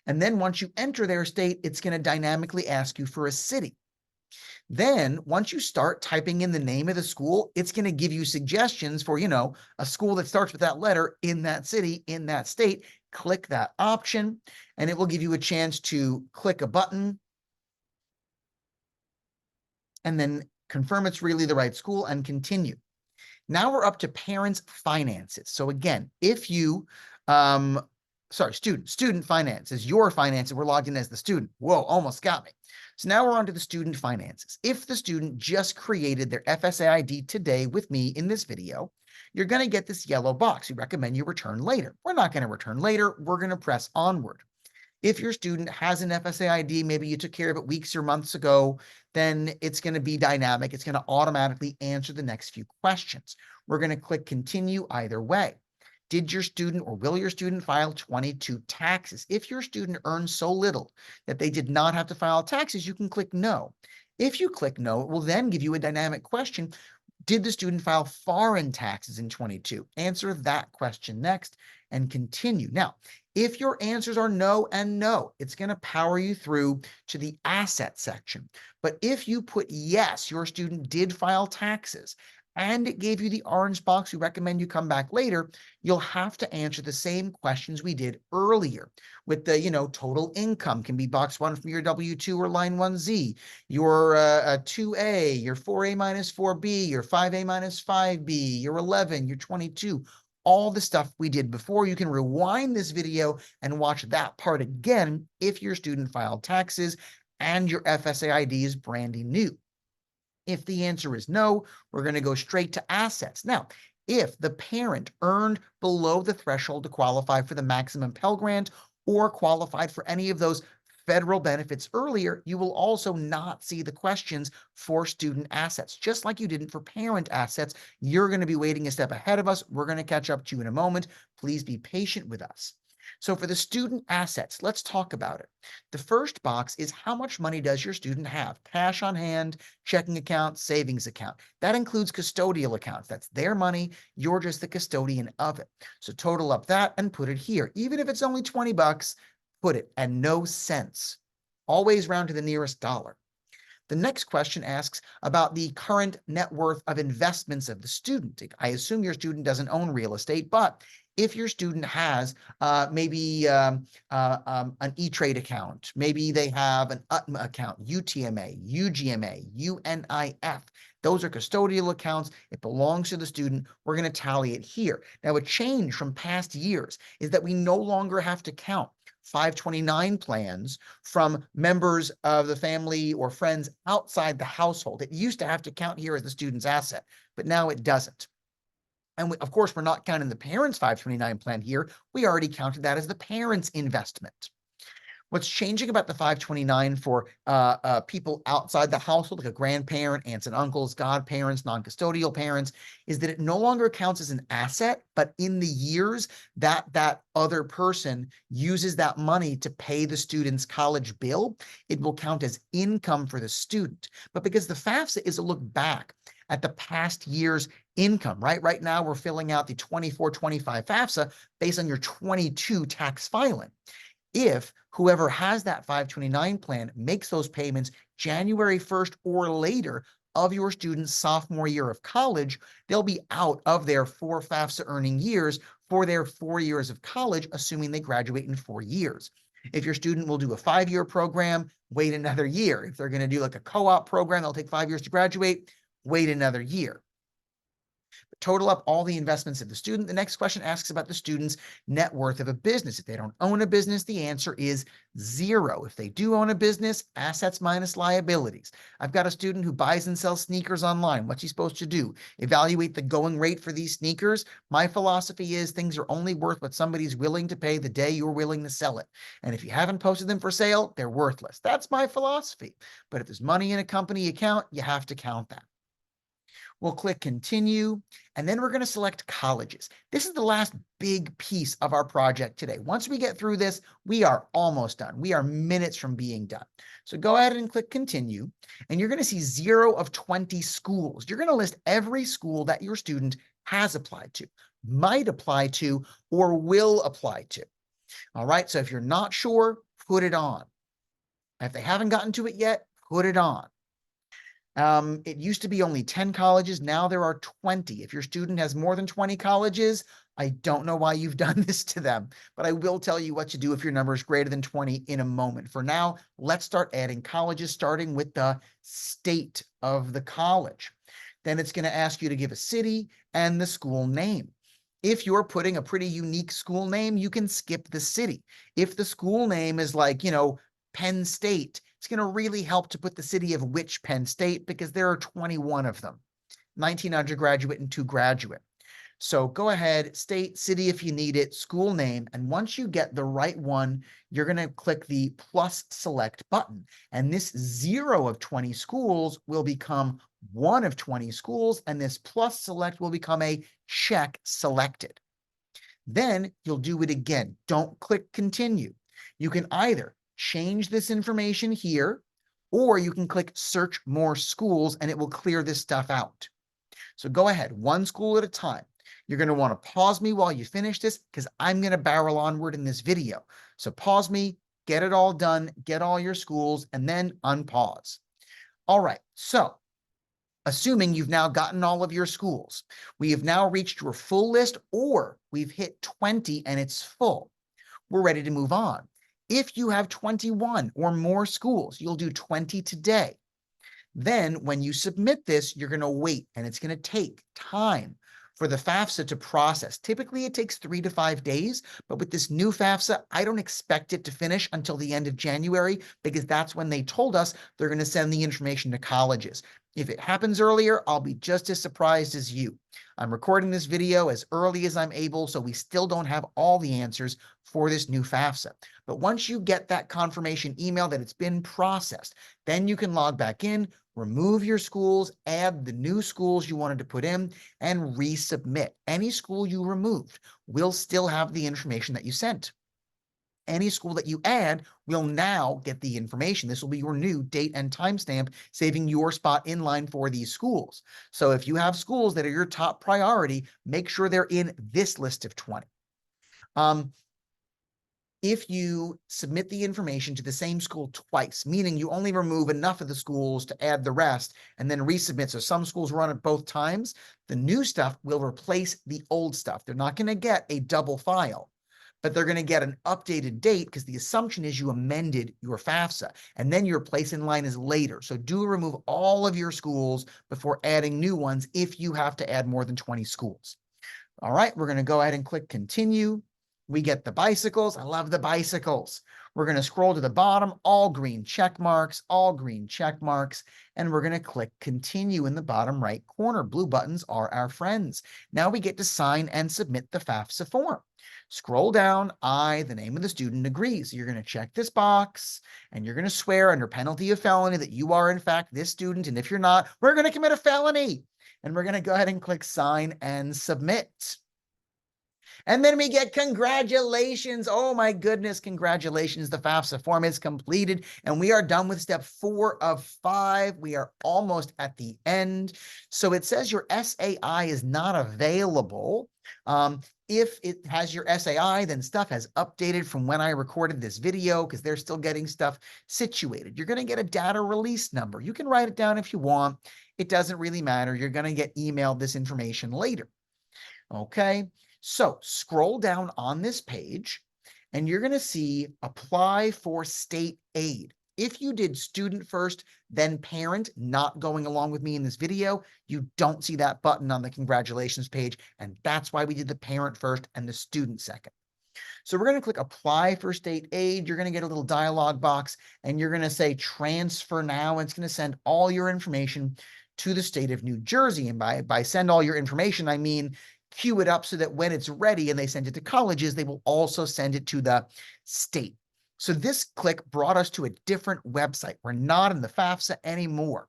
And then once you enter their state, it's going to dynamically ask you for a city. Then once you start typing in the name of the school, it's going to give you suggestions for, a school that starts with that letter in that city, in that state. Click that option, and it will give you a chance to click a button and then confirm it's really the right school and continue. Now we're up to parents' finances. So again, if you, student finances, your finances, we're logged in as the student. Whoa, almost got me. So now we're on to the student finances. If the student just created their FSA ID today with me in this video, you're going to get this yellow box. We recommend you return later. We're not going to return later. We're going to press onward. If your student has an FSA ID, maybe you took care of it weeks or months ago, then it's going to be dynamic. It's going to automatically answer the next few questions. We're going to click continue either way. Did your student or will your student file 22 taxes? If your student earns so little that they did not have to file taxes, you can click no. If you click no, it will then give you a dynamic question. Did the student file foreign taxes in 22? Answer that question next and continue. Now, if your answers are no and no, it's going to power you through to the asset section. But if you put yes, your student did file taxes, and it gave you the orange box, we recommend you come back later, you'll have to answer the same questions we did earlier with the, total income can be box 1 from your W-2 or line 1Z, your 2A, your 4A minus 4B, your 5A minus 5B, your 11, your 22, all the stuff we did before. You can rewind this video and watch that part again if your student filed taxes and your FSA ID is brand new. If the answer is no, we're going to go straight to assets. Now, if the parent earned below the threshold to qualify for the maximum Pell Grant or qualified for any of those federal benefits earlier, you will also not see the questions for student assets. Just like you didn't for parent assets, you're going to be waiting a step ahead of us. We're going to catch up to you in a moment. Please be patient with us. So for the student assets, let's talk about it. The first box is how much money does your student have? Cash on hand, checking account, savings account. That includes custodial accounts. That's their money. You're just the custodian of it. So total up that and put it here. Even if it's only 20 bucks, put it and no cents. Always round to the nearest dollar. The next question asks about the current net worth of investments of the student. I assume your student doesn't own real estate, but if your student has maybe an E-Trade account, maybe they have an UTMA account, UTMA, UGMA, UNIF, those are custodial accounts. It belongs to the student. We're going to tally it here. Now, a change from past years is that we no longer have to count 529 plans from members of the family or friends outside the household. It used to have to count here as the student's asset, but now it doesn't. And of course, we're not counting the parents' 529 plan here. We already counted that as the parents' investment. What's changing about the 529 for people outside the household, like a grandparent, aunts and uncles, godparents, non-custodial parents, is that it no longer counts as an asset, but in the years that that other person uses that money to pay the student's college bill, it will count as income for the student. But because the FAFSA is a look back at the past year's income, right? Right now, we're filling out the 24-25 FAFSA based on your 22 tax filing. If whoever has that 529 plan makes those payments January 1st or later of your student's sophomore year of college, they'll be out of their 4 FAFSA earning years for their 4 years of college, assuming they graduate in 4 years. If your student will do a 5-year program, wait another year. If they're going to do like a co-op program, they'll take 5 years to graduate, wait another year. Total up all the investments of the student. The next question asks about the student's net worth of a business. If they don't own a business, the answer is 0. If they do own a business, assets minus liabilities. I've got a student who buys and sells sneakers online. What's he supposed to do? Evaluate the going rate for these sneakers. My philosophy is things are only worth what somebody's willing to pay the day you're willing to sell it. And if you haven't posted them for sale, they're worthless. That's my philosophy. But if there's money in a company account, you have to count that. We'll click continue, and then we're going to select colleges. This is the last big piece of our project today. Once we get through this, we are almost done. We are minutes from being done. So go ahead and click continue, and you're going to see 0 of 20 schools. You're going to list every school that your student has applied to, might apply to, or will apply to. All right, so if you're not sure, put it on. If they haven't gotten to it yet, put it on. It used to be only 10 colleges. Now there are 20. If your student has more than 20 colleges, I don't know why you've done this to them, but I will tell you what to do if your number is greater than 20 in a moment. For now, let's start adding colleges, starting with the state of the college. Then it's going to ask you to give a city and the school name. If you're putting a pretty unique school name, you can skip the city. If the school name is like, Penn State, it's going to really help to put the city of which Penn State because there are 21 of them, 19 undergraduate and 2 graduate. So go ahead, state, city if you need it, school name, and once you get the right one, you're going to click the plus select button. And this 0 of 20 schools will become 1 of 20 schools, and this plus select will become a check selected. Then you'll do it again. Don't click continue. You can either change this information here, or you can click search more schools and it will clear this stuff out. So go ahead, 1 school at a time. You're going to want to pause me while you finish this because I'm going to barrel onward in this video. So pause me, get it all done, get all your schools, and then unpause. All right, so assuming you've now gotten all of your schools, we have now reached your full list or we've hit 20 and it's full. We're ready to move on. If you have 21 or more schools, you'll do 20 today. Then when you submit this, you're going to wait, and it's going to take time for the FAFSA to process. Typically, it takes 3 to 5 days, but with this new FAFSA, I don't expect it to finish until the end of January because that's when they told us they're going to send the information to colleges. If it happens earlier, I'll be just as surprised as you. I'm recording this video as early as I'm able, so we still don't have all the answers for this new FAFSA. But once you get that confirmation email that it's been processed, then you can log back in, remove your schools, add the new schools you wanted to put in, and resubmit. Any school you removed will still have the information that you sent. any school that you add will now get the information. This will be your new date and timestamp, saving your spot in line for these schools. So if you have schools that are your top priority, make sure they're in this list of 20. If you submit the information to the same school twice, meaning you only remove enough of the schools to add the rest and then resubmit, so some schools run it both times, the new stuff will replace the old stuff. They're not going to get a double file, but they're going to get an updated date because the assumption is you amended your FAFSA, and then your place in line is later. So do remove all of your schools before adding new ones if you have to add more than 20 schools. All right, we're going to go ahead and click continue. We get the bicycles. I love the bicycles. We're going to scroll to the bottom, all green check marks, all green check marks, and we're going to click continue in the bottom right corner. Blue buttons are our friends. Now we get to sign and submit the FAFSA form. Scroll down, I, the name of the student, agrees. You're going to check this box, and you're going to swear under penalty of felony that you are in fact this student, and if you're not, we're going to commit a felony. And we're going to go ahead and click sign and submit. And then we get congratulations. Oh my goodness, congratulations. The FAFSA form is completed and we are done with step 4 of 5. We are almost at the end. So it says your SAI is not available. If it has your SAI, then stuff has updated from when I recorded this video because they're still getting stuff situated. You're going to get a data release number. You can write it down if you want. It doesn't really matter. You're going to get emailed this information later. Okay. So scroll down on this page and you're going to see apply for state aid. If you did student first, then parent, not going along with me in this video, you don't see that button on the congratulations page. And that's why we did the parent first and the student second. So we're going to click apply for state aid. You're going to get a little dialog box and you're going to say transfer now. And it's going to send all your information to the state of New Jersey. And by send all your information, I mean queue it up so that when it's ready and they send it to colleges, they will also send it to the state. So this click brought us to a different website. We're not in the FAFSA anymore.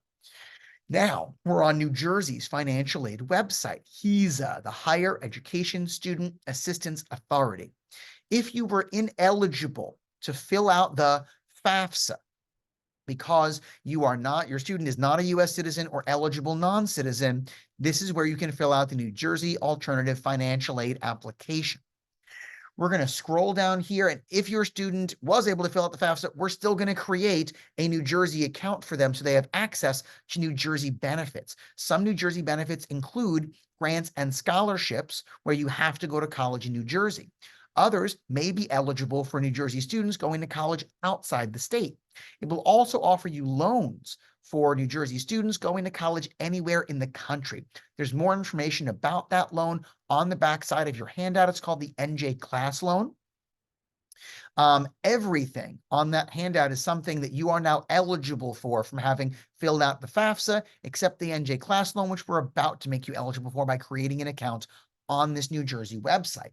Now we're on New Jersey's financial aid website, HESA, the Higher Education Student Assistance Authority. If you were ineligible to fill out the FAFSA, because your student is not a U.S. citizen or eligible non-citizen, this is where you can fill out the New Jersey Alternative Financial Aid application. We're going to scroll down here, and if your student was able to fill out the FAFSA, we're still going to create a New Jersey account for them so they have access to New Jersey benefits. Some New Jersey benefits include grants and scholarships where you have to go to college in New Jersey. Others may be eligible for New Jersey students going to college outside the state. It will also offer you loans for New Jersey students going to college anywhere in the country. There's more information about that loan on the back side of your handout. It's called the NJ Class Loan. Everything on that handout is something that you are now eligible for from having filled out the FAFSA, except the NJ Class Loan, which we're about to make you eligible for by creating an account on this New Jersey website.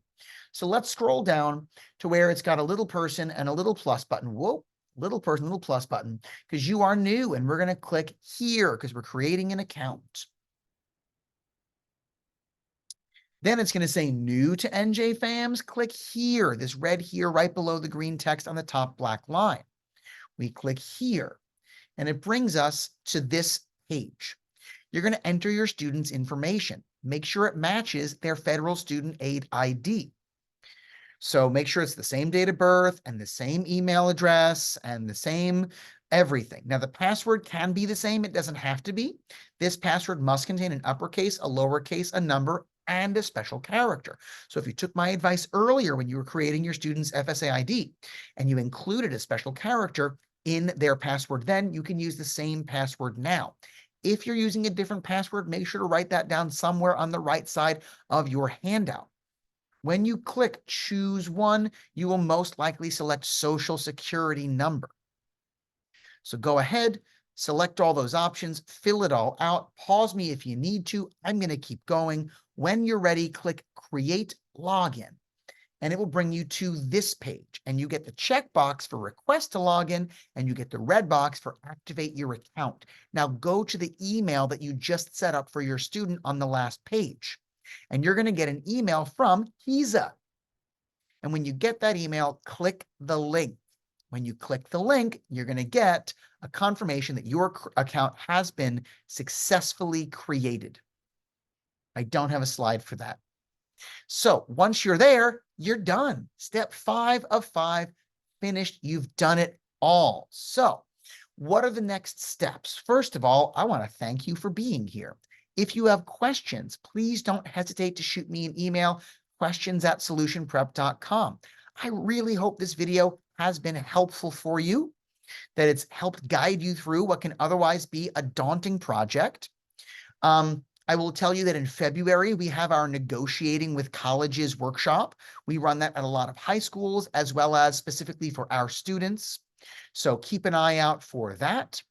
So let's scroll down to where it's got a little person and a little plus button. Whoa, little person, little plus button, because you are new and we're going to click here because we're creating an account. Then it's going to say new to NJ FAMS. Click here, this red here right below the green text on the top black line. We click here and it brings us to this page. You're going to enter your student's information. Make sure it matches their federal student aid ID. So make sure it's the same date of birth and the same email address and the same everything. Now, the password can be the same. It doesn't have to be. This password must contain an uppercase, a lowercase, a number, and a special character. So if you took my advice earlier when you were creating your student's FSA ID and you included a special character in their password, then you can use the same password now. If you're using a different password, make sure to write that down somewhere on the right side of your handout. When you click choose one, you will most likely select Social Security number. So go ahead, select all those options, fill it all out, pause me if you need to. I'm going to keep going. When you're ready, click Create Login, and it will bring you to this page. And you get the checkbox for Request to Login, and you get the red box for Activate Your Account. Now go to the email that you just set up for your student on the last page. And you're going to get an email from HESA. And when you get that email, click the link. When you click the link, you're going to get a confirmation that your account has been successfully created. I don't have a slide for that. So once you're there, you're done. Step 5 of 5, finished. You've done it all. So what are the next steps? First of all, I want to thank you for being here. If you have questions, please don't hesitate to shoot me an email, questions@solutionprep.com. I really hope this video has been helpful for you, that it's helped guide you through what can otherwise be a daunting project. I will tell you that in February, we have our Negotiating with Colleges workshop. We run that at a lot of high schools, as well as specifically for our students. So keep an eye out for that.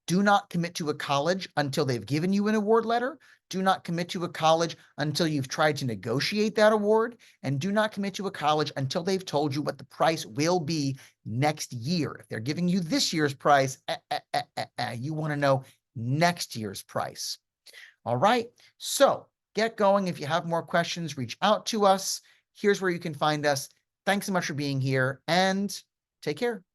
Do not commit to a college until they've given you an award letter. Do not commit to a college until you've tried to negotiate that award. And do not commit to a college until they've told you what the price will be next year. If they're giving you this year's price, you want to know next year's price. All right, so get going. If you have more questions, reach out to us. Here's where you can find us. Thanks so much for being here, and take care.